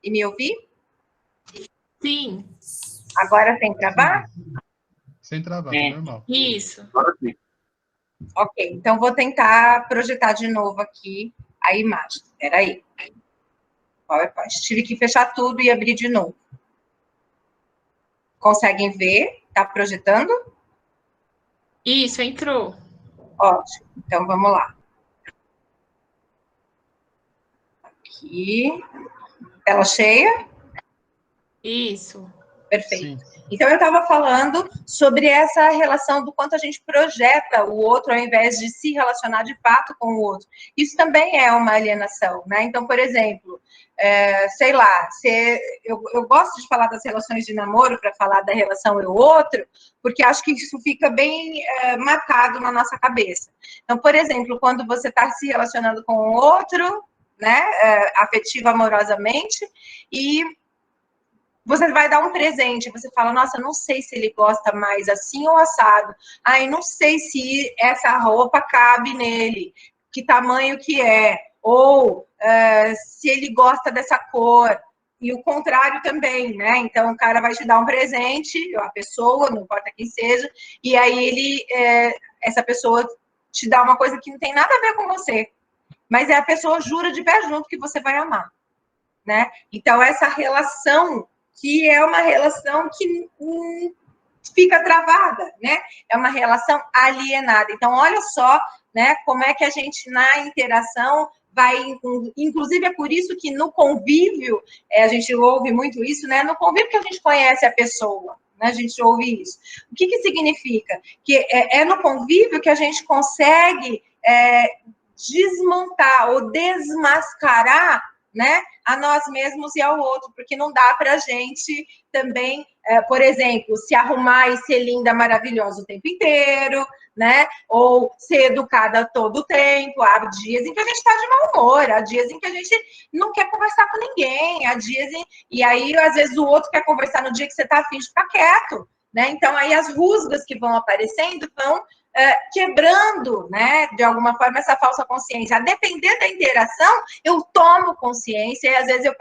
e me ouvir? Sim. Agora sem travar? Sem travar, tá normal. Isso. Agora sim. Ok, então vou tentar projetar de novo aqui a imagem. Espera aí. PowerPoint. Tive que fechar tudo e abrir de novo. Conseguem ver? Tá projetando? Isso, entrou. Ótimo. Então, vamos lá. Aqui. Tela cheia? Isso. Perfeito. Sim. Então, eu estava falando sobre essa relação do quanto a gente projeta o outro ao invés de se relacionar de fato com o outro. Isso também é uma alienação, né? Então, por exemplo, sei lá, eu gosto de falar das relações de namoro para falar da relação eu-outro, porque acho que isso fica bem marcado na nossa cabeça. Então, por exemplo, quando você está se relacionando com o outro, né, afetivo, amorosamente, e você vai dar um presente, você fala, nossa, não sei se ele gosta mais assim ou assado. Ai, não sei se essa roupa cabe nele, que tamanho que é, ou se ele gosta dessa cor. E o contrário também, né? Então, o cara vai te dar um presente, a pessoa, não importa quem seja, e aí essa pessoa te dá uma coisa que não tem nada a ver com você. Mas a pessoa jura de pé junto que você vai amar, né? Então, essa relação que é uma relação que fica travada, né? É uma relação alienada. Então, olha só, né, como é que a gente, na interação, vai... Inclusive, é por isso que no convívio, a gente ouve muito isso, né? No convívio que a gente conhece a pessoa, né? A gente ouve isso. O que significa? Que é no convívio que a gente consegue desmontar ou desmascarar, né, a nós mesmos e ao outro, porque não dá para a gente também, por exemplo, se arrumar e ser linda, maravilhosa o tempo inteiro, né, ou ser educada todo o tempo. Há dias em que a gente está de mau humor, há dias em que a gente não quer conversar com ninguém, há dias e aí, às vezes, o outro quer conversar no dia que você está afim de ficar quieto, né, então aí as rusgas que vão aparecendo vão quebrando, né, de alguma forma, essa falsa consciência. A depender da interação, eu tomo consciência e às vezes eu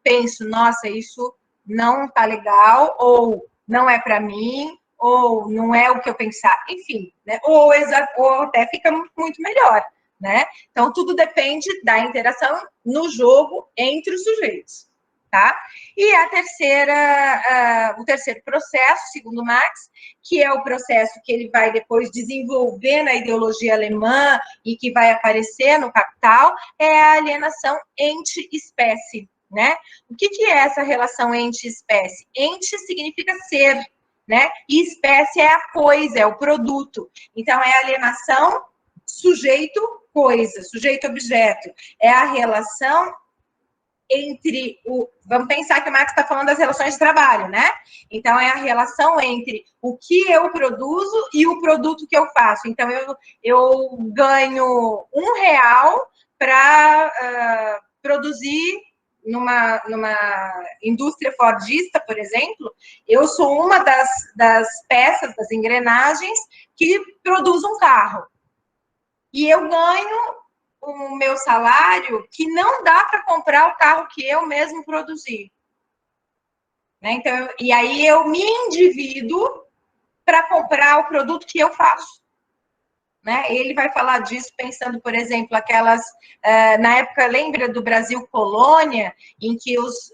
penso, nossa, isso não tá legal, ou não é para mim, ou não é o que eu pensar, enfim, né, ou até fica muito melhor, né? Então, tudo depende da interação no jogo entre os sujeitos, tá? E o terceiro processo, segundo Marx, que é o processo que ele vai depois desenvolver na ideologia alemã e que vai aparecer no Capital, é a alienação ente-espécie, né? O que é essa relação ente-espécie? Ente significa ser, né? E espécie é a coisa, é o produto. Então, é a alienação sujeito-coisa, sujeito-objeto. É a relação entre vamos pensar que o Marx está falando das relações de trabalho, né? Então, é a relação entre o que eu produzo e o produto que eu faço. Então, eu ganho R$1 para produzir numa indústria fordista, por exemplo, eu sou uma das peças, das engrenagens que produz um carro. E eu ganho o meu salário que não dá para comprar o carro que eu mesmo produzi. Né? Então, e aí eu me endivido para comprar o produto que eu faço. Né? Ele vai falar disso pensando, por exemplo, na época, lembra do Brasil colônia, em que os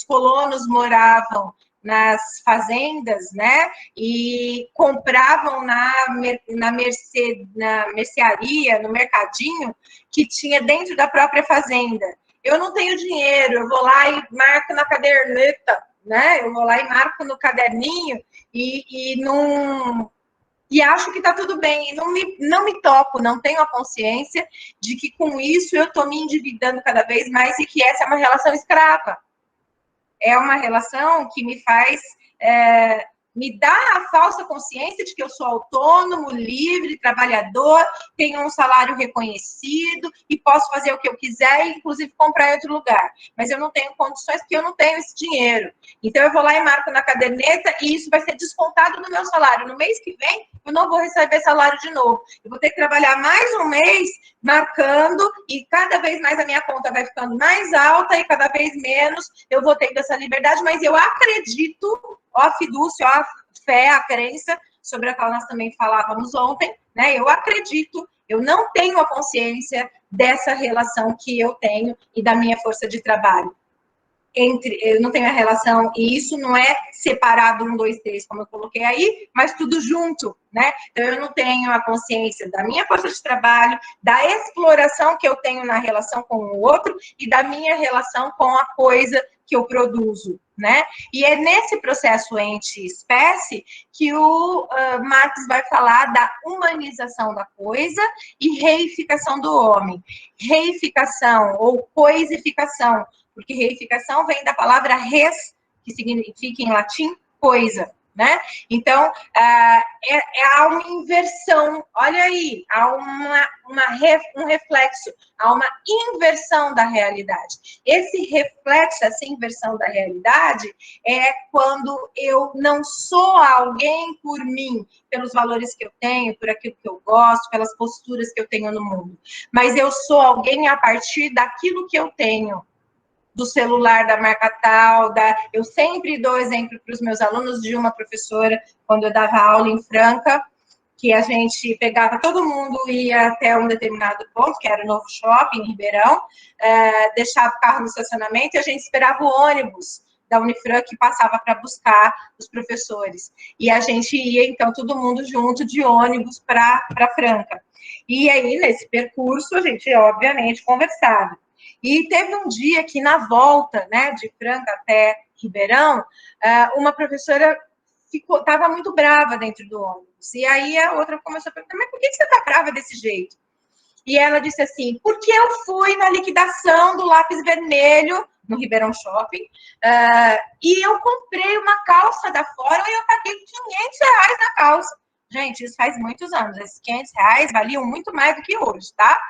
colonos moravam nas fazendas, né, e compravam na mercearia, no mercadinho, que tinha dentro da própria fazenda. Eu não tenho dinheiro, eu vou lá e marco na caderneta, né, eu vou lá e marco no caderninho e acho que está tudo bem, e não me toco, não tenho a consciência de que com isso eu estou me endividando cada vez mais e que essa é uma relação escrava. É uma relação que me faz Me dá a falsa consciência de que eu sou autônomo, livre, trabalhador, tenho um salário reconhecido e posso fazer o que eu quiser, inclusive comprar em outro lugar. Mas eu não tenho condições porque eu não tenho esse dinheiro. Então, eu vou lá e marco na caderneta e isso vai ser descontado do meu salário. No mês que vem, eu não vou receber salário de novo. Eu vou ter que trabalhar mais um mês marcando e cada vez mais a minha conta vai ficando mais alta e cada vez menos eu vou tendo essa liberdade, mas eu acredito, ó a fidúcia, ó a fé, a crença, sobre a qual nós também falávamos ontem, né? Eu acredito, eu não tenho a consciência dessa relação que eu tenho e da minha força de trabalho. Eu não tenho a relação, e isso não é separado 1, 2, 3, como eu coloquei aí, mas tudo junto, né? Então, eu não tenho a consciência da minha força de trabalho, da exploração que eu tenho na relação com o outro e da minha relação com a coisa que eu produzo, né? E é nesse processo ente-espécie que o Marx vai falar da humanização da coisa e reificação do homem. Reificação ou coisificação, porque reificação vem da palavra res, que significa em latim coisa, né? Então, há uma inversão, olha aí, há um reflexo, há uma inversão da realidade. Esse reflexo, essa inversão da realidade, é quando eu não sou alguém por mim, pelos valores que eu tenho, por aquilo que eu gosto, pelas posturas que eu tenho no mundo, mas eu sou alguém a partir daquilo que eu tenho, do celular da marca tal, eu sempre dou exemplo para os meus alunos de uma professora, quando eu dava aula em Franca, que a gente pegava, todo mundo ia até um determinado ponto, que era o Novo Shopping, em Ribeirão, deixava o carro no estacionamento e a gente esperava o ônibus da Unifran que passava para buscar os professores. E a gente ia, então, todo mundo junto de ônibus para Franca. E aí, nesse percurso, a gente, obviamente, conversava. E teve um dia que, na volta, né, de Franca até Ribeirão, uma professora estava muito brava dentro do ônibus. E aí a outra começou a perguntar, mas por que você está brava desse jeito? E ela disse assim, porque eu fui na liquidação do lápis vermelho, no Ribeirão Shopping, e eu comprei uma calça da Fórum e eu paguei R$500 na calça. Gente, isso faz muitos anos. Esses R$500 valiam muito mais do que hoje, tá?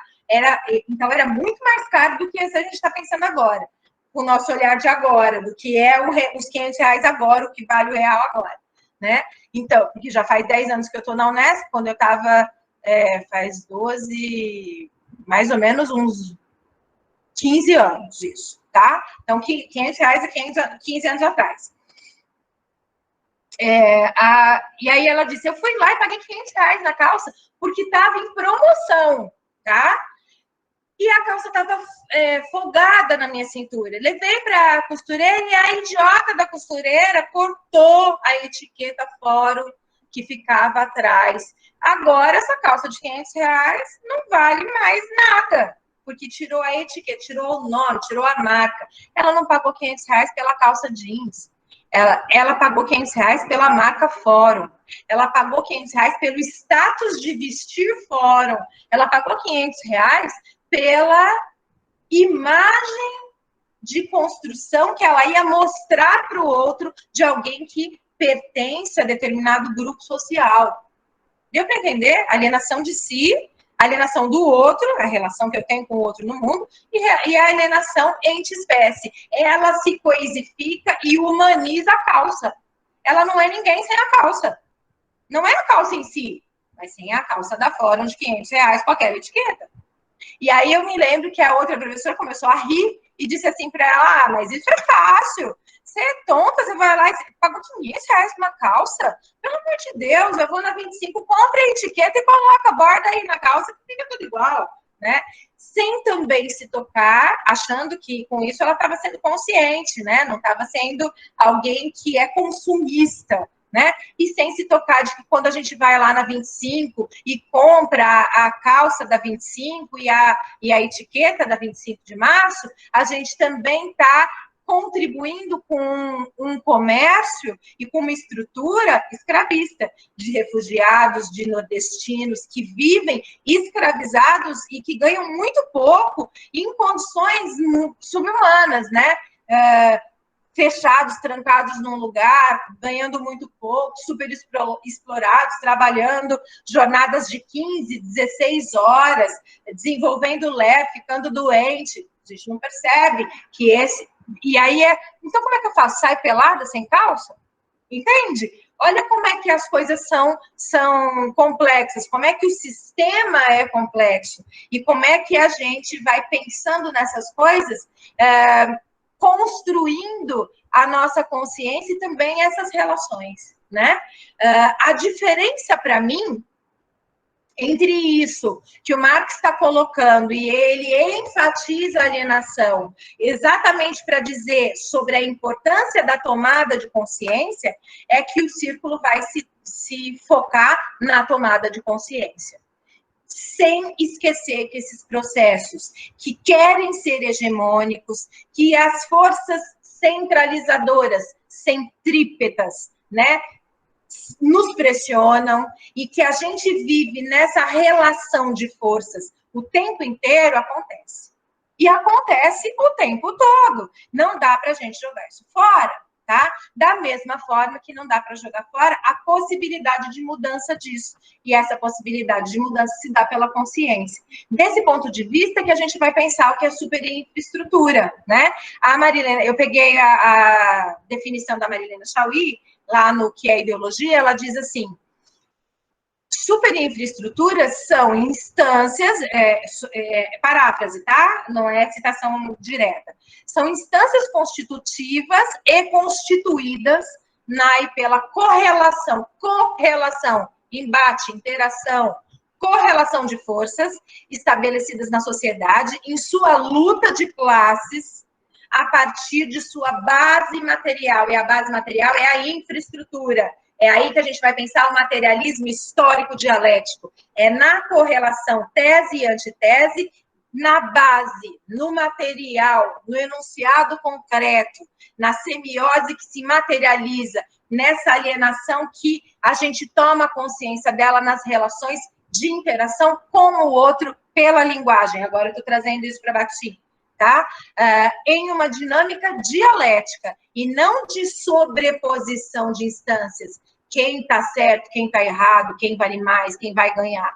Então, era muito mais caro do que a gente está pensando agora, o nosso olhar de agora, do que é os R$500 agora, o que vale o real agora, né? Então, porque já faz 10 anos que eu estou na Unesp, quando eu estava, faz 12, mais ou menos uns 15 anos isso, tá? Então, R$500 é 15 anos atrás. E aí ela disse, eu fui lá e paguei R$500 na calça, porque estava em promoção, tá? E a calça estava folgada na minha cintura. Levei para a costureira e a idiota da costureira cortou a etiqueta Fórum que ficava atrás. Agora, essa calça de R$500 não vale mais nada, porque tirou a etiqueta, tirou o nome, tirou a marca. Ela não pagou R$500 pela calça jeans. Ela pagou R$500 pela marca Fórum. Ela pagou R$500 pelo status de vestir Fórum. Ela pagou R$500 pela imagem de construção que ela ia mostrar para o outro de alguém que pertence a determinado grupo social. Deu para entender? Alienação de si, alienação do outro, a relação que eu tenho com o outro no mundo, e a alienação ente-espécie. Ela se coisifica e humaniza a calça. Ela não é ninguém sem a calça. Não é a calça em si, mas sim a calça da Fórum de R$500 com aquela etiqueta. E aí eu me lembro que a outra professora começou a rir e disse assim para ela, mas isso é fácil, você é tonta, você vai lá e paga R$500 uma calça? Pelo amor de Deus, eu vou na 25, compra a etiqueta e coloca a borda aí na calça, que fica tudo igual, né? Sem também se tocar, achando que com isso ela estava sendo consciente, né? Não estava sendo alguém que é consumista, né? E sem se tocar de que quando a gente vai lá na 25 e compra a calça da 25 e a etiqueta da 25 de março, a gente também está contribuindo com um comércio e com uma estrutura escravista de refugiados, de nordestinos que vivem escravizados e que ganham muito pouco em condições subhumanas, né? fechados, trancados num lugar, ganhando muito pouco, super explorados, trabalhando jornadas de 15, 16 horas, desenvolvendo LER, ficando doente. A gente não percebe que esse... E aí então, como é que eu faço? Sai pelada, sem calça? Entende? Olha como é que as coisas são complexas, como é que o sistema é complexo, e como é que a gente vai pensando nessas coisas, construindo a nossa consciência e também essas relações, né? A diferença, para mim, entre isso que o Marx está colocando, e ele enfatiza a alienação, exatamente para dizer sobre a importância da tomada de consciência, é que o círculo vai se focar na tomada de consciência. Sem esquecer que esses processos que querem ser hegemônicos, que as forças centralizadoras, centrípetas, né, nos pressionam, e que a gente vive nessa relação de forças o tempo inteiro, acontece. E acontece o tempo todo. Não dá para a gente jogar isso fora, tá? Da mesma forma que não dá para jogar fora a possibilidade de mudança disso. E essa possibilidade de mudança se dá pela consciência. Desse ponto de vista que a gente vai pensar o que é superinfraestrutura, né? A Marilena, eu peguei a definição da Marilena Chauí, lá no Que é Ideologia, ela diz assim: superinfraestruturas são instâncias, paráfrase, tá? Não é citação direta. São instâncias constitutivas e constituídas na e pela correlação, embate, interação, correlação de forças estabelecidas na sociedade em sua luta de classes, a partir de sua base material, e a base material é a infraestrutura. É aí que a gente vai pensar o materialismo histórico dialético. É na correlação tese e antitese, na base, no material, no enunciado concreto, na semiose que se materializa, nessa alienação que a gente toma consciência dela nas relações de interação com o outro pela linguagem. Agora eu estou trazendo isso para Bakhtin. Tá? Em uma dinâmica dialética e não de sobreposição de instâncias. Quem está certo, quem está errado, quem vale mais, quem vai ganhar.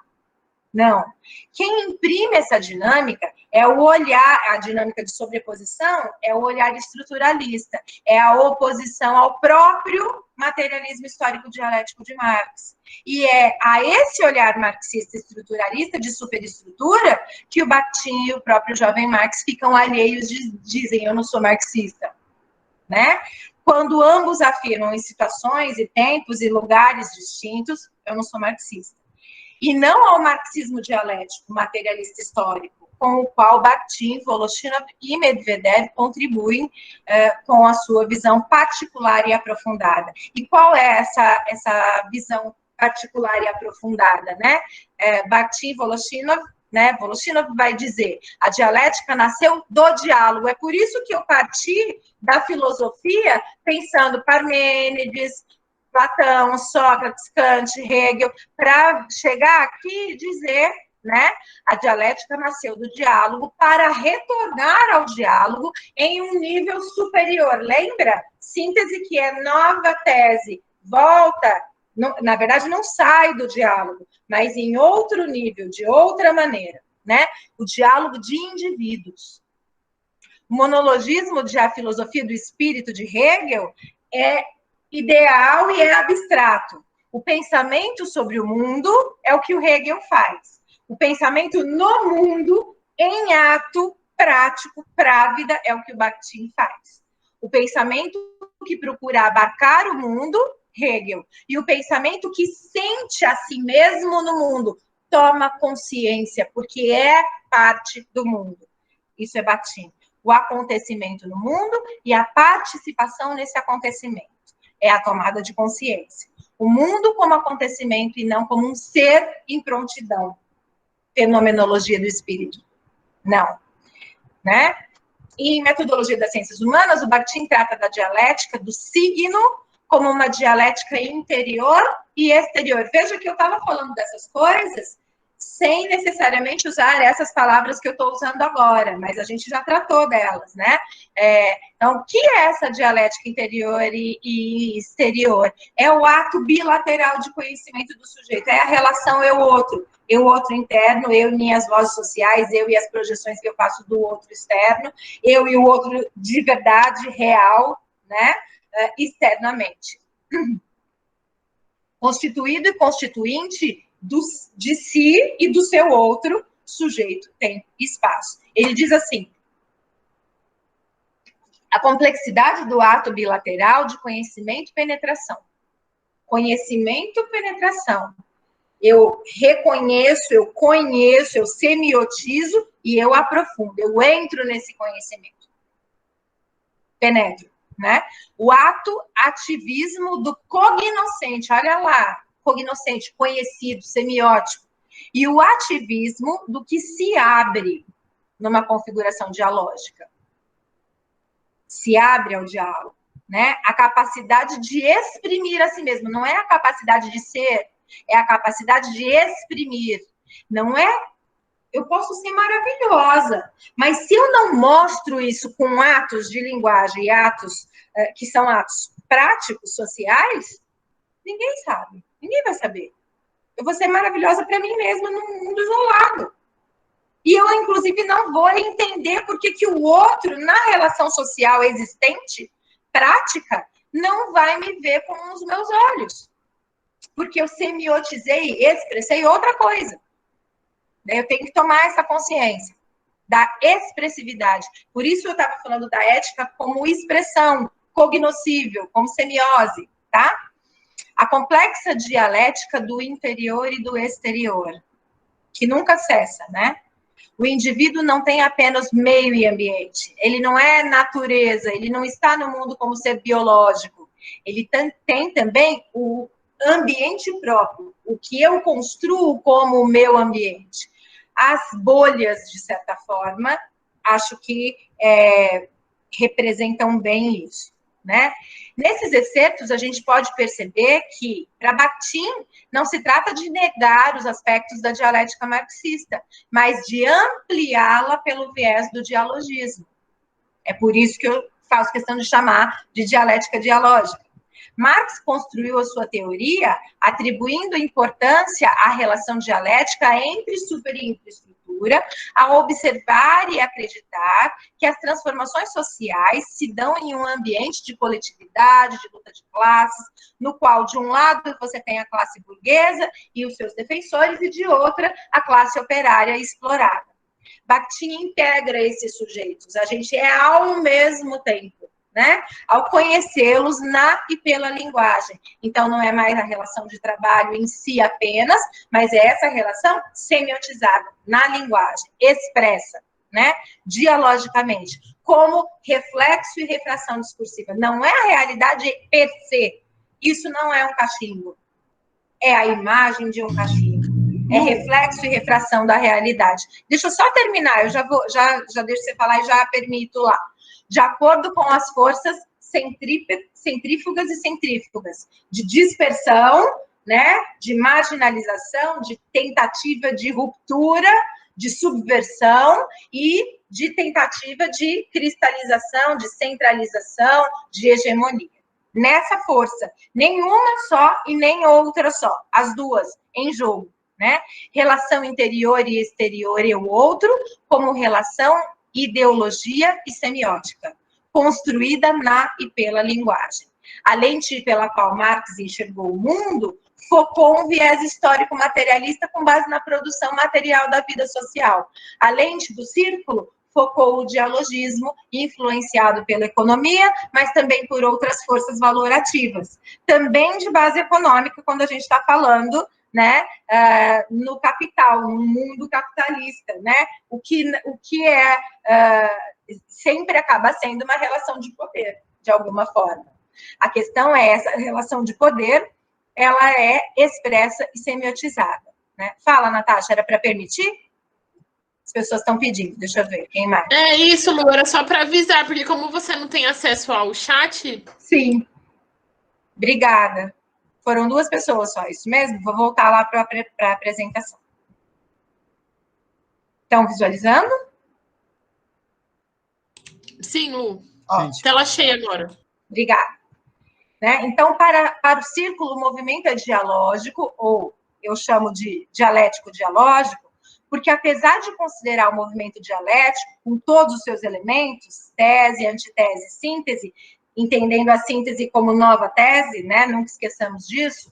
Não. Quem imprime essa dinâmica é o olhar, a dinâmica de sobreposição é o olhar estruturalista, é a oposição ao próprio materialismo histórico dialético de Marx. E é a esse olhar marxista estruturalista de superestrutura que o Bakhtin e o próprio jovem Marx ficam alheios, dizem, eu não sou marxista, né? Quando ambos afirmam em situações e tempos e lugares distintos, eu não sou marxista. E não ao marxismo dialético, materialista histórico, com o qual Bakhtin, Voloshinov e Medvedev contribuem com a sua visão particular e aprofundada. E qual é essa visão particular e aprofundada, né? Bakhtin, Voloshinov, né? Voloshinov vai dizer, a dialética nasceu do diálogo. É por isso que eu parti da filosofia pensando Parmênides, Platão, Sócrates, Kant, Hegel, para chegar aqui e dizer, né, a dialética nasceu do diálogo para retornar ao diálogo em um nível superior. Lembra? Síntese, que é nova tese, volta, na verdade não sai do diálogo, mas em outro nível, de outra maneira, né? O diálogo de indivíduos. O monologismo de A Filosofia do Espírito de Hegel é ideal e é abstrato. O pensamento sobre o mundo é o que o Hegel faz. O pensamento no mundo, em ato prático, pra vida, é o que o Bakhtin faz. O pensamento que procura abarcar o mundo, Hegel. E o pensamento que sente a si mesmo no mundo, toma consciência, porque é parte do mundo. Isso é Bakhtin. O acontecimento no mundo e a participação nesse acontecimento. É a tomada de consciência. O mundo como acontecimento e não como um ser em prontidão. Fenomenologia do espírito. Não. Né? E em Metodologia das Ciências Humanas, o Bakhtin trata da dialética do signo como uma dialética interior e exterior. Veja que eu estava falando dessas coisas sem necessariamente usar essas palavras que eu estou usando agora, mas a gente já tratou delas, né? Então, o que é essa dialética interior e exterior? É o ato bilateral de conhecimento do sujeito, é a relação eu-outro interno, eu e minhas vozes sociais, eu e as projeções que eu faço do outro externo, eu e o outro de verdade, real, né? Externamente. Constituído e constituinte de si e do seu outro sujeito tem espaço. Ele diz assim: a complexidade do ato bilateral de conhecimento e penetração. Conhecimento, penetração. Eu reconheço, eu conheço, eu semiotizo e eu aprofundo. Eu entro nesse conhecimento. Penetro, né? O ato ativismo do cognoscente, olha lá, cognoscente, conhecido, semiótico. E o ativismo do que se abre numa configuração dialógica. Se abre ao diálogo, né? A capacidade de exprimir a si mesmo, não é a capacidade de ser, é a capacidade de exprimir. Não é, eu posso ser maravilhosa, mas se eu não mostro isso com atos de linguagem, atos que são atos práticos, sociais, ninguém sabe, ninguém vai saber. Eu vou ser maravilhosa para mim mesma num mundo isolado. E eu, inclusive, não vou entender por que o outro, na relação social existente, prática, não vai me ver com os meus olhos. Porque eu semiotizei, expressei outra coisa. Eu tenho que tomar essa consciência da expressividade. Por isso eu estava falando da ética como expressão, cognoscível, como semiose, tá? A complexa dialética do interior e do exterior, que nunca cessa, né? O indivíduo não tem apenas meio e ambiente. Ele não é natureza, ele não está no mundo como ser biológico. Ele tem também o ambiente próprio, o que eu construo como o meu ambiente. As bolhas, de certa forma, acho que representam bem isso, né? Nesses excertos, a gente pode perceber que, para Bakhtin, não se trata de negar os aspectos da dialética marxista, mas de ampliá-la pelo viés do dialogismo. É por isso que eu faço questão de chamar de dialética dialógica. Marx construiu a sua teoria atribuindo importância à relação dialética entre super e infraestrutura, a observar e acreditar que as transformações sociais se dão em um ambiente de coletividade, de luta de classes, no qual, de um lado, você tem a classe burguesa e os seus defensores, e de outra, a classe operária explorada. Bakhtin integra esses sujeitos, a gente é ao mesmo tempo, né? Ao conhecê-los na e pela linguagem. Então, não é mais a relação de trabalho em si apenas, mas é essa relação semiotizada na linguagem, expressa, né? Dialogicamente, como reflexo e refração discursiva. Não é a realidade per se. Isso não é um cachimbo. É a imagem de um cachimbo. É reflexo e refração da realidade. Deixa eu só terminar, eu já deixo você falar e já permito lá. De acordo com as forças centrífugas e centrífugas, de dispersão, né, de marginalização, de tentativa de ruptura, de subversão e de tentativa de cristalização, de centralização, de hegemonia. Nessa força, nenhuma só e nem outra só, as duas em jogo, né? Relação interior e exterior e o outro, como relação ideologia e semiótica, construída na e pela linguagem. A lente pela qual Marx enxergou o mundo focou um viés histórico materialista com base na produção material da vida social. A lente do círculo focou o dialogismo, influenciado pela economia, mas também por outras forças valorativas. Também de base econômica, quando a gente está falando, né, no capital, no mundo capitalista, né, o que sempre acaba sendo uma relação de poder, de alguma forma. A questão é essa relação de poder, ela é expressa e semiotizada, né? Fala, Natasha, era para permitir? As pessoas estão pedindo, deixa eu ver, quem mais? É isso, Lu, era só para avisar, porque como você não tem acesso ao chat... Sim. Obrigada. Foram 2 pessoas só, isso mesmo? Vou voltar lá para a apresentação. Estão visualizando? Sim, Lu. Ótimo. Tela cheia agora. Obrigada. Né? Então, para o círculo, o movimento é dialógico, ou eu chamo de dialético-dialógico, porque apesar de considerar o movimento dialético, com todos os seus elementos, tese, antitese, síntese, entendendo a síntese como nova tese, né? Nunca esqueçamos disso,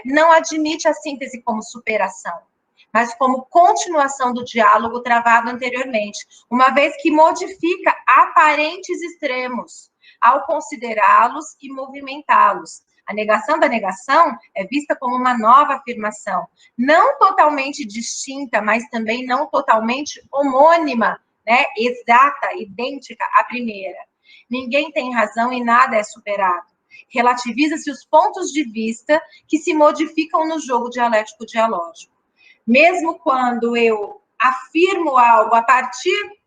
não admite a síntese como superação, mas como continuação do diálogo travado anteriormente, uma vez que modifica aparentes extremos ao considerá-los e movimentá-los. A negação da negação é vista como uma nova afirmação, não totalmente distinta, mas também não totalmente homônima, né? Exata, idêntica à primeira. Ninguém tem razão e nada é superado. Relativiza-se os pontos de vista que se modificam no jogo dialético-dialógico. Mesmo quando eu afirmo algo a partir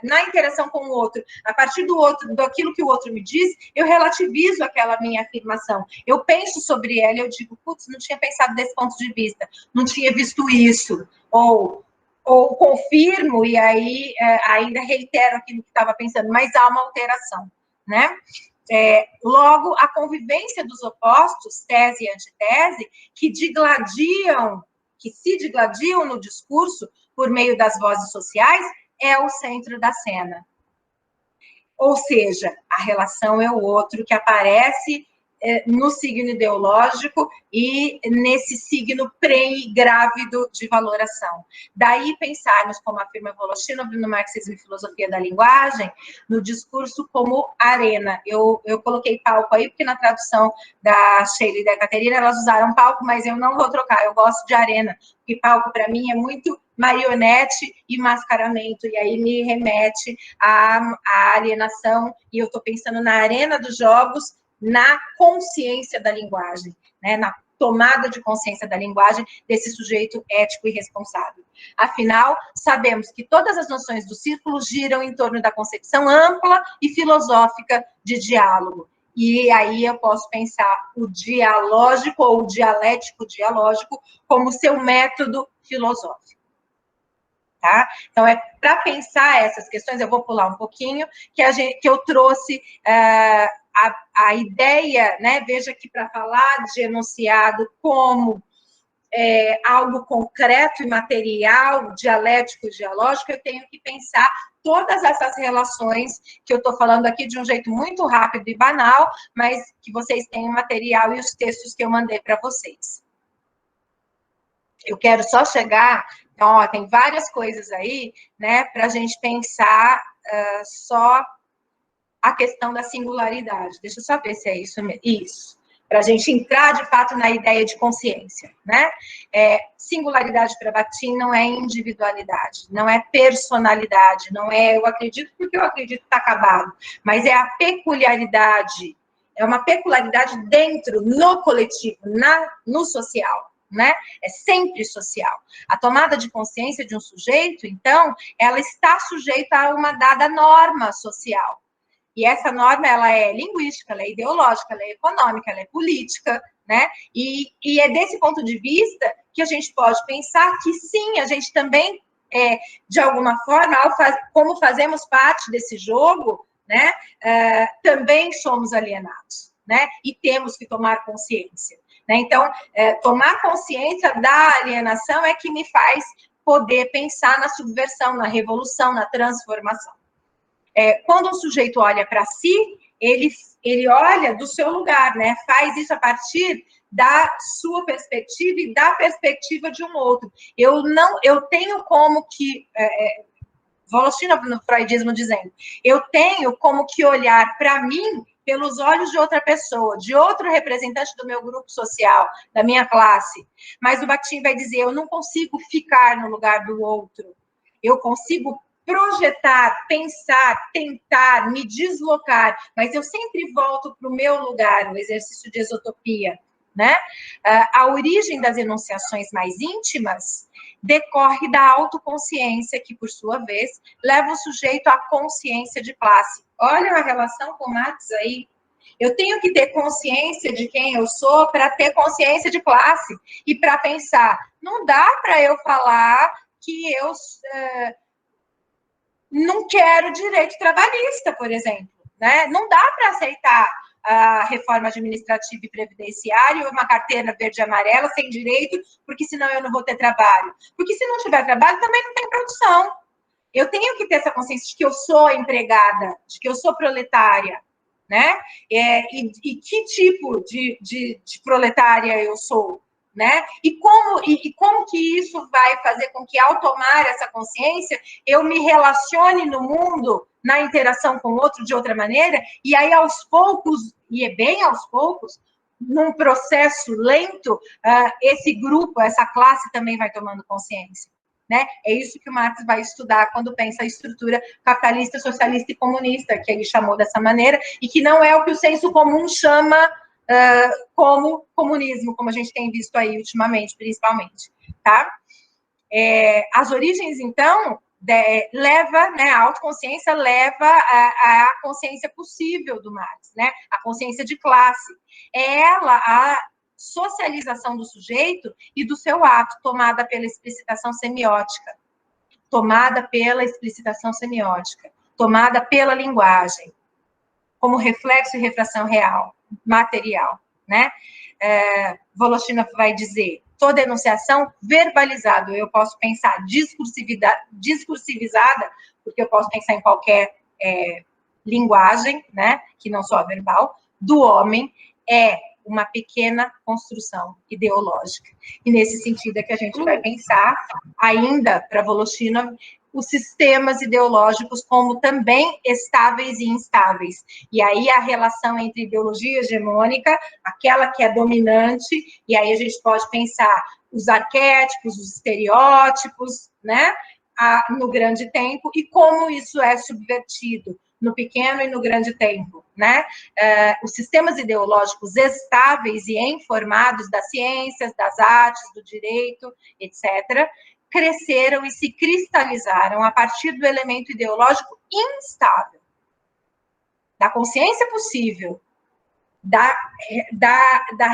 na interação com o outro, a partir daquilo que o outro me diz, eu relativizo aquela minha afirmação. Eu penso sobre ela, eu digo, putz, não tinha pensado desse ponto de vista, não tinha visto isso, ou confirmo e aí ainda reitero aquilo que estava pensando, mas há uma alteração, né? Logo, a convivência dos opostos, tese e antitese, que se digladiam no discurso por meio das vozes sociais, é o centro da cena. Ou seja, a relação é o outro que aparece no signo ideológico e nesse signo prenhe-grávido de valoração. Daí pensarmos, como afirma Voloshinov no Marxismo e Filosofia da Linguagem, no discurso como arena. Eu coloquei palco aí, porque na tradução da Sheila e da Caterina, elas usaram palco, mas eu não vou trocar, eu gosto de arena, porque palco, para mim, é muito marionete e mascaramento, e aí me remete à alienação, e eu estou pensando na arena dos jogos, na consciência da linguagem, né? Na tomada de consciência da linguagem desse sujeito ético e responsável. Afinal, sabemos que todas as noções do círculo giram em torno da concepção ampla e filosófica de diálogo. E aí eu posso pensar o dialógico ou o dialético-dialógico como seu método filosófico. Tá? Então, para pensar essas questões, eu vou pular um pouquinho, que eu trouxe a ideia, né? Veja que para falar de enunciado como algo concreto e material, dialético e dialógico, eu tenho que pensar todas essas relações que eu estou falando aqui de um jeito muito rápido e banal, mas que vocês têm o material e os textos que eu mandei para vocês. Eu quero só chegar... Então, ó, tem várias coisas aí, né, para a gente pensar só a questão da singularidade. Deixa eu só ver se é isso mesmo. Isso. Para a gente entrar, de fato, na ideia de consciência, né? Singularidade para Bakhtin não é individualidade, não é personalidade, não é eu acredito porque eu acredito que está acabado, mas é a peculiaridade, é uma peculiaridade dentro, no coletivo, no social. Né? É sempre social. A tomada de consciência de um sujeito, então, ela está sujeita a uma dada norma social. E essa norma, ela é linguística, ela é ideológica, ela é econômica, ela é política, né? E é desse ponto de vista que a gente pode pensar que, sim, a gente também, de alguma forma, como fazemos parte desse jogo, né? Também somos alienados, né? E temos que tomar consciência. Né? Então, tomar consciência da alienação é que me faz poder pensar na subversão, na revolução, na transformação. Quando um sujeito olha para si, ele olha do seu lugar, né? Faz isso a partir da sua perspectiva e da perspectiva de um outro. Eu tenho como que... Voloshinov no freudismo dizendo, eu tenho como que olhar para mim pelos olhos de outra pessoa, de outro representante do meu grupo social, da minha classe. Mas o Bakhtin vai dizer, eu não consigo ficar no lugar do outro. Eu consigo projetar, pensar, tentar, me deslocar, mas eu sempre volto para o meu lugar, no exercício de exotopia, né? A origem das enunciações mais íntimas decorre da autoconsciência, que, por sua vez, leva o sujeito à consciência de classe. Olha a relação com Marx aí. Eu tenho que ter consciência de quem eu sou para ter consciência de classe. E para pensar, não dá para eu falar que eu não quero direito trabalhista, por exemplo, né? Não dá para aceitar a reforma administrativa e previdenciária, uma carteira verde e amarela sem direito, porque senão eu não vou ter trabalho. Porque se não tiver trabalho, também não tem produção. Eu tenho que ter essa consciência de que eu sou empregada, de que eu sou proletária, né? E que tipo de proletária eu sou, né? E como que isso vai fazer com que, ao tomar essa consciência, eu me relacione no mundo, na interação com o outro de outra maneira, e aí aos poucos, e é bem aos poucos, num processo lento, esse grupo, essa classe também vai tomando consciência. Né? É isso que o Marx vai estudar quando pensa a estrutura capitalista, socialista e comunista, que ele chamou dessa maneira, e que não é o que o senso comum chama como comunismo, como a gente tem visto aí ultimamente, principalmente. Tá? As origens, então, leva, né, a autoconsciência leva a consciência possível do Marx, né? A consciência de classe. É ela a socialização do sujeito e do seu ato, tomada pela explicitação semiótica, tomada pela linguagem, como reflexo e refração real, material, né? Voloshinov vai dizer, toda enunciação verbalizada, eu posso pensar discursivizada, porque eu posso pensar em qualquer linguagem, né, que não só a verbal, do homem, é uma pequena construção ideológica. E nesse sentido é que a gente vai pensar, ainda para Voloshinov, os sistemas ideológicos como também estáveis e instáveis. E aí a relação entre ideologia hegemônica, aquela que é dominante, e aí a gente pode pensar os arquétipos, os estereótipos, né, no grande tempo, e como isso é subvertido no pequeno e no grande tempo, né? Os sistemas ideológicos estáveis e informados das ciências, das artes, do direito, etc., cresceram e se cristalizaram a partir do elemento ideológico instável, da consciência possível, da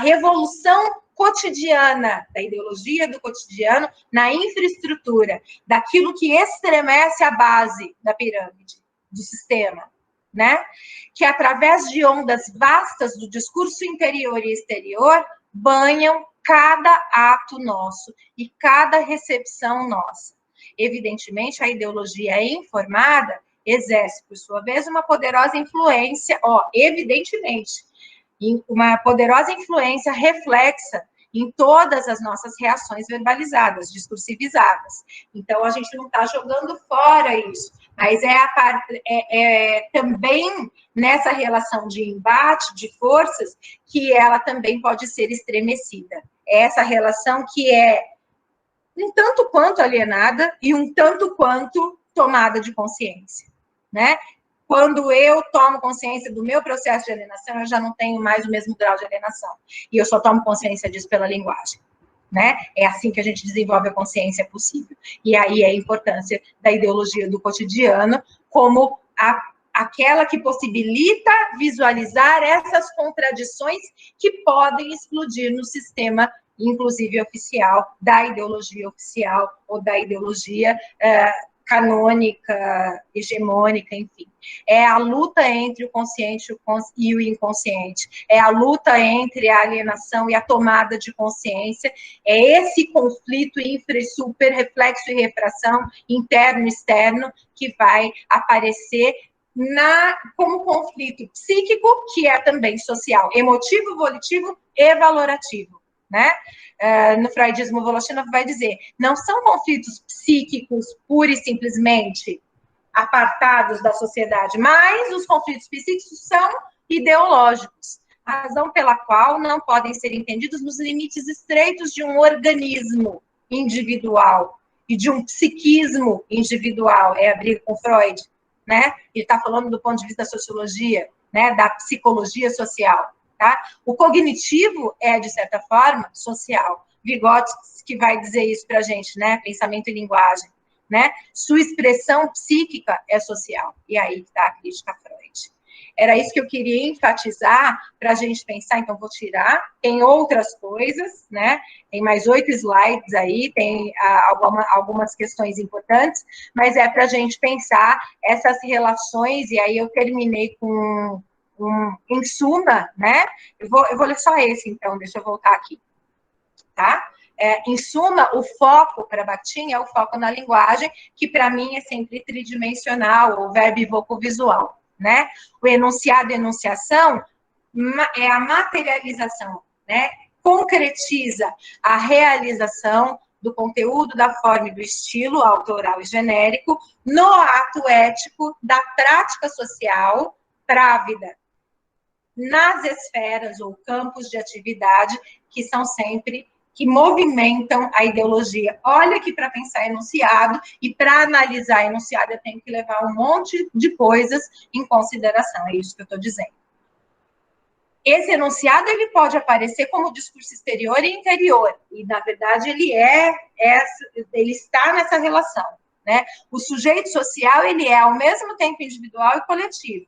revolução cotidiana, da ideologia do cotidiano na infraestrutura, daquilo que estremece a base da pirâmide, do sistema, né? Que através de ondas vastas do discurso interior e exterior banham cada ato nosso e cada recepção nossa. Evidentemente, a ideologia informada exerce, por sua vez, uma poderosa influência, evidentemente, uma poderosa influência reflexa em todas as nossas reações verbalizadas, discursivizadas. Então, a gente não está jogando fora isso, mas também nessa relação de embate, de forças, que ela também pode ser estremecida. É essa relação que é um tanto quanto alienada e um tanto quanto tomada de consciência, né? Quando eu tomo consciência do meu processo de alienação, eu já não tenho mais o mesmo grau de alienação. E eu só tomo consciência disso pela linguagem, né? É assim que a gente desenvolve a consciência possível. E aí é a importância da ideologia do cotidiano como aquela que possibilita visualizar essas contradições que podem explodir no sistema, inclusive oficial, da ideologia oficial ou da ideologia canônica, hegemônica, enfim. É a luta entre o consciente e o inconsciente. É a luta entre a alienação e a tomada de consciência. É esse conflito infra e super, reflexo e refração, interno e externo, que vai aparecer como conflito psíquico, que é também social, emotivo, volitivo e valorativo, né? No freudismo, Voloshinov vai dizer, não são conflitos psíquicos pura e simplesmente apartados da sociedade, mas os conflitos psíquicos são ideológicos, a razão pela qual não podem ser entendidos nos limites estreitos de um organismo individual e de um psiquismo individual, é a briga com Freud, né? Ele está falando do ponto de vista da sociologia, né? Da psicologia social. Tá? O cognitivo é, de certa forma, social. Vygotsky vai dizer isso para a gente, né? Pensamento e linguagem, né? Sua expressão psíquica é social. E aí está a crítica a Freud. era isso que eu queria enfatizar para a gente pensar, então vou tirar, tem outras coisas, né? Tem mais 8 slides aí, tem algumas questões importantes, mas é para a gente pensar essas relações, e aí eu terminei com em suma, né? Eu vou ler só esse, então, deixa eu voltar aqui, tá? Em suma, o foco para Bakhtin é o foco na linguagem, que para mim é sempre tridimensional, ou verbo-voco-visual, né? O enunciado e enunciação é a materialização, né? Concretiza a realização do conteúdo, da forma e do estilo autoral e genérico no ato ético da prática social para a vida, nas esferas ou campos de atividade que são sempre, que movimentam a ideologia. Olha que para pensar enunciado e para analisar enunciado eu tenho que levar um monte de coisas em consideração, é isso que eu estou dizendo. Esse enunciado, ele pode aparecer como discurso exterior e interior, e na verdade ele está nessa relação, né? O sujeito social, ele é ao mesmo tempo individual e coletivo.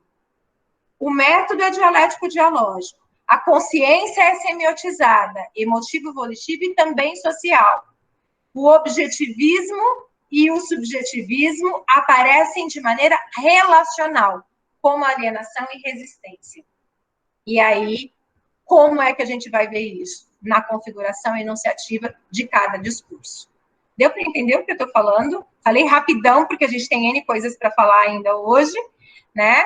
O método é dialético-dialógico. A consciência é semiotizada, emotivo-volitivo e também social. O objetivismo e o subjetivismo aparecem de maneira relacional, como alienação e resistência. E aí, como é que a gente vai ver isso? Na configuração enunciativa de cada discurso. Deu para entender o que eu estou falando? Falei rapidão, porque a gente tem N coisas para falar ainda hoje, né?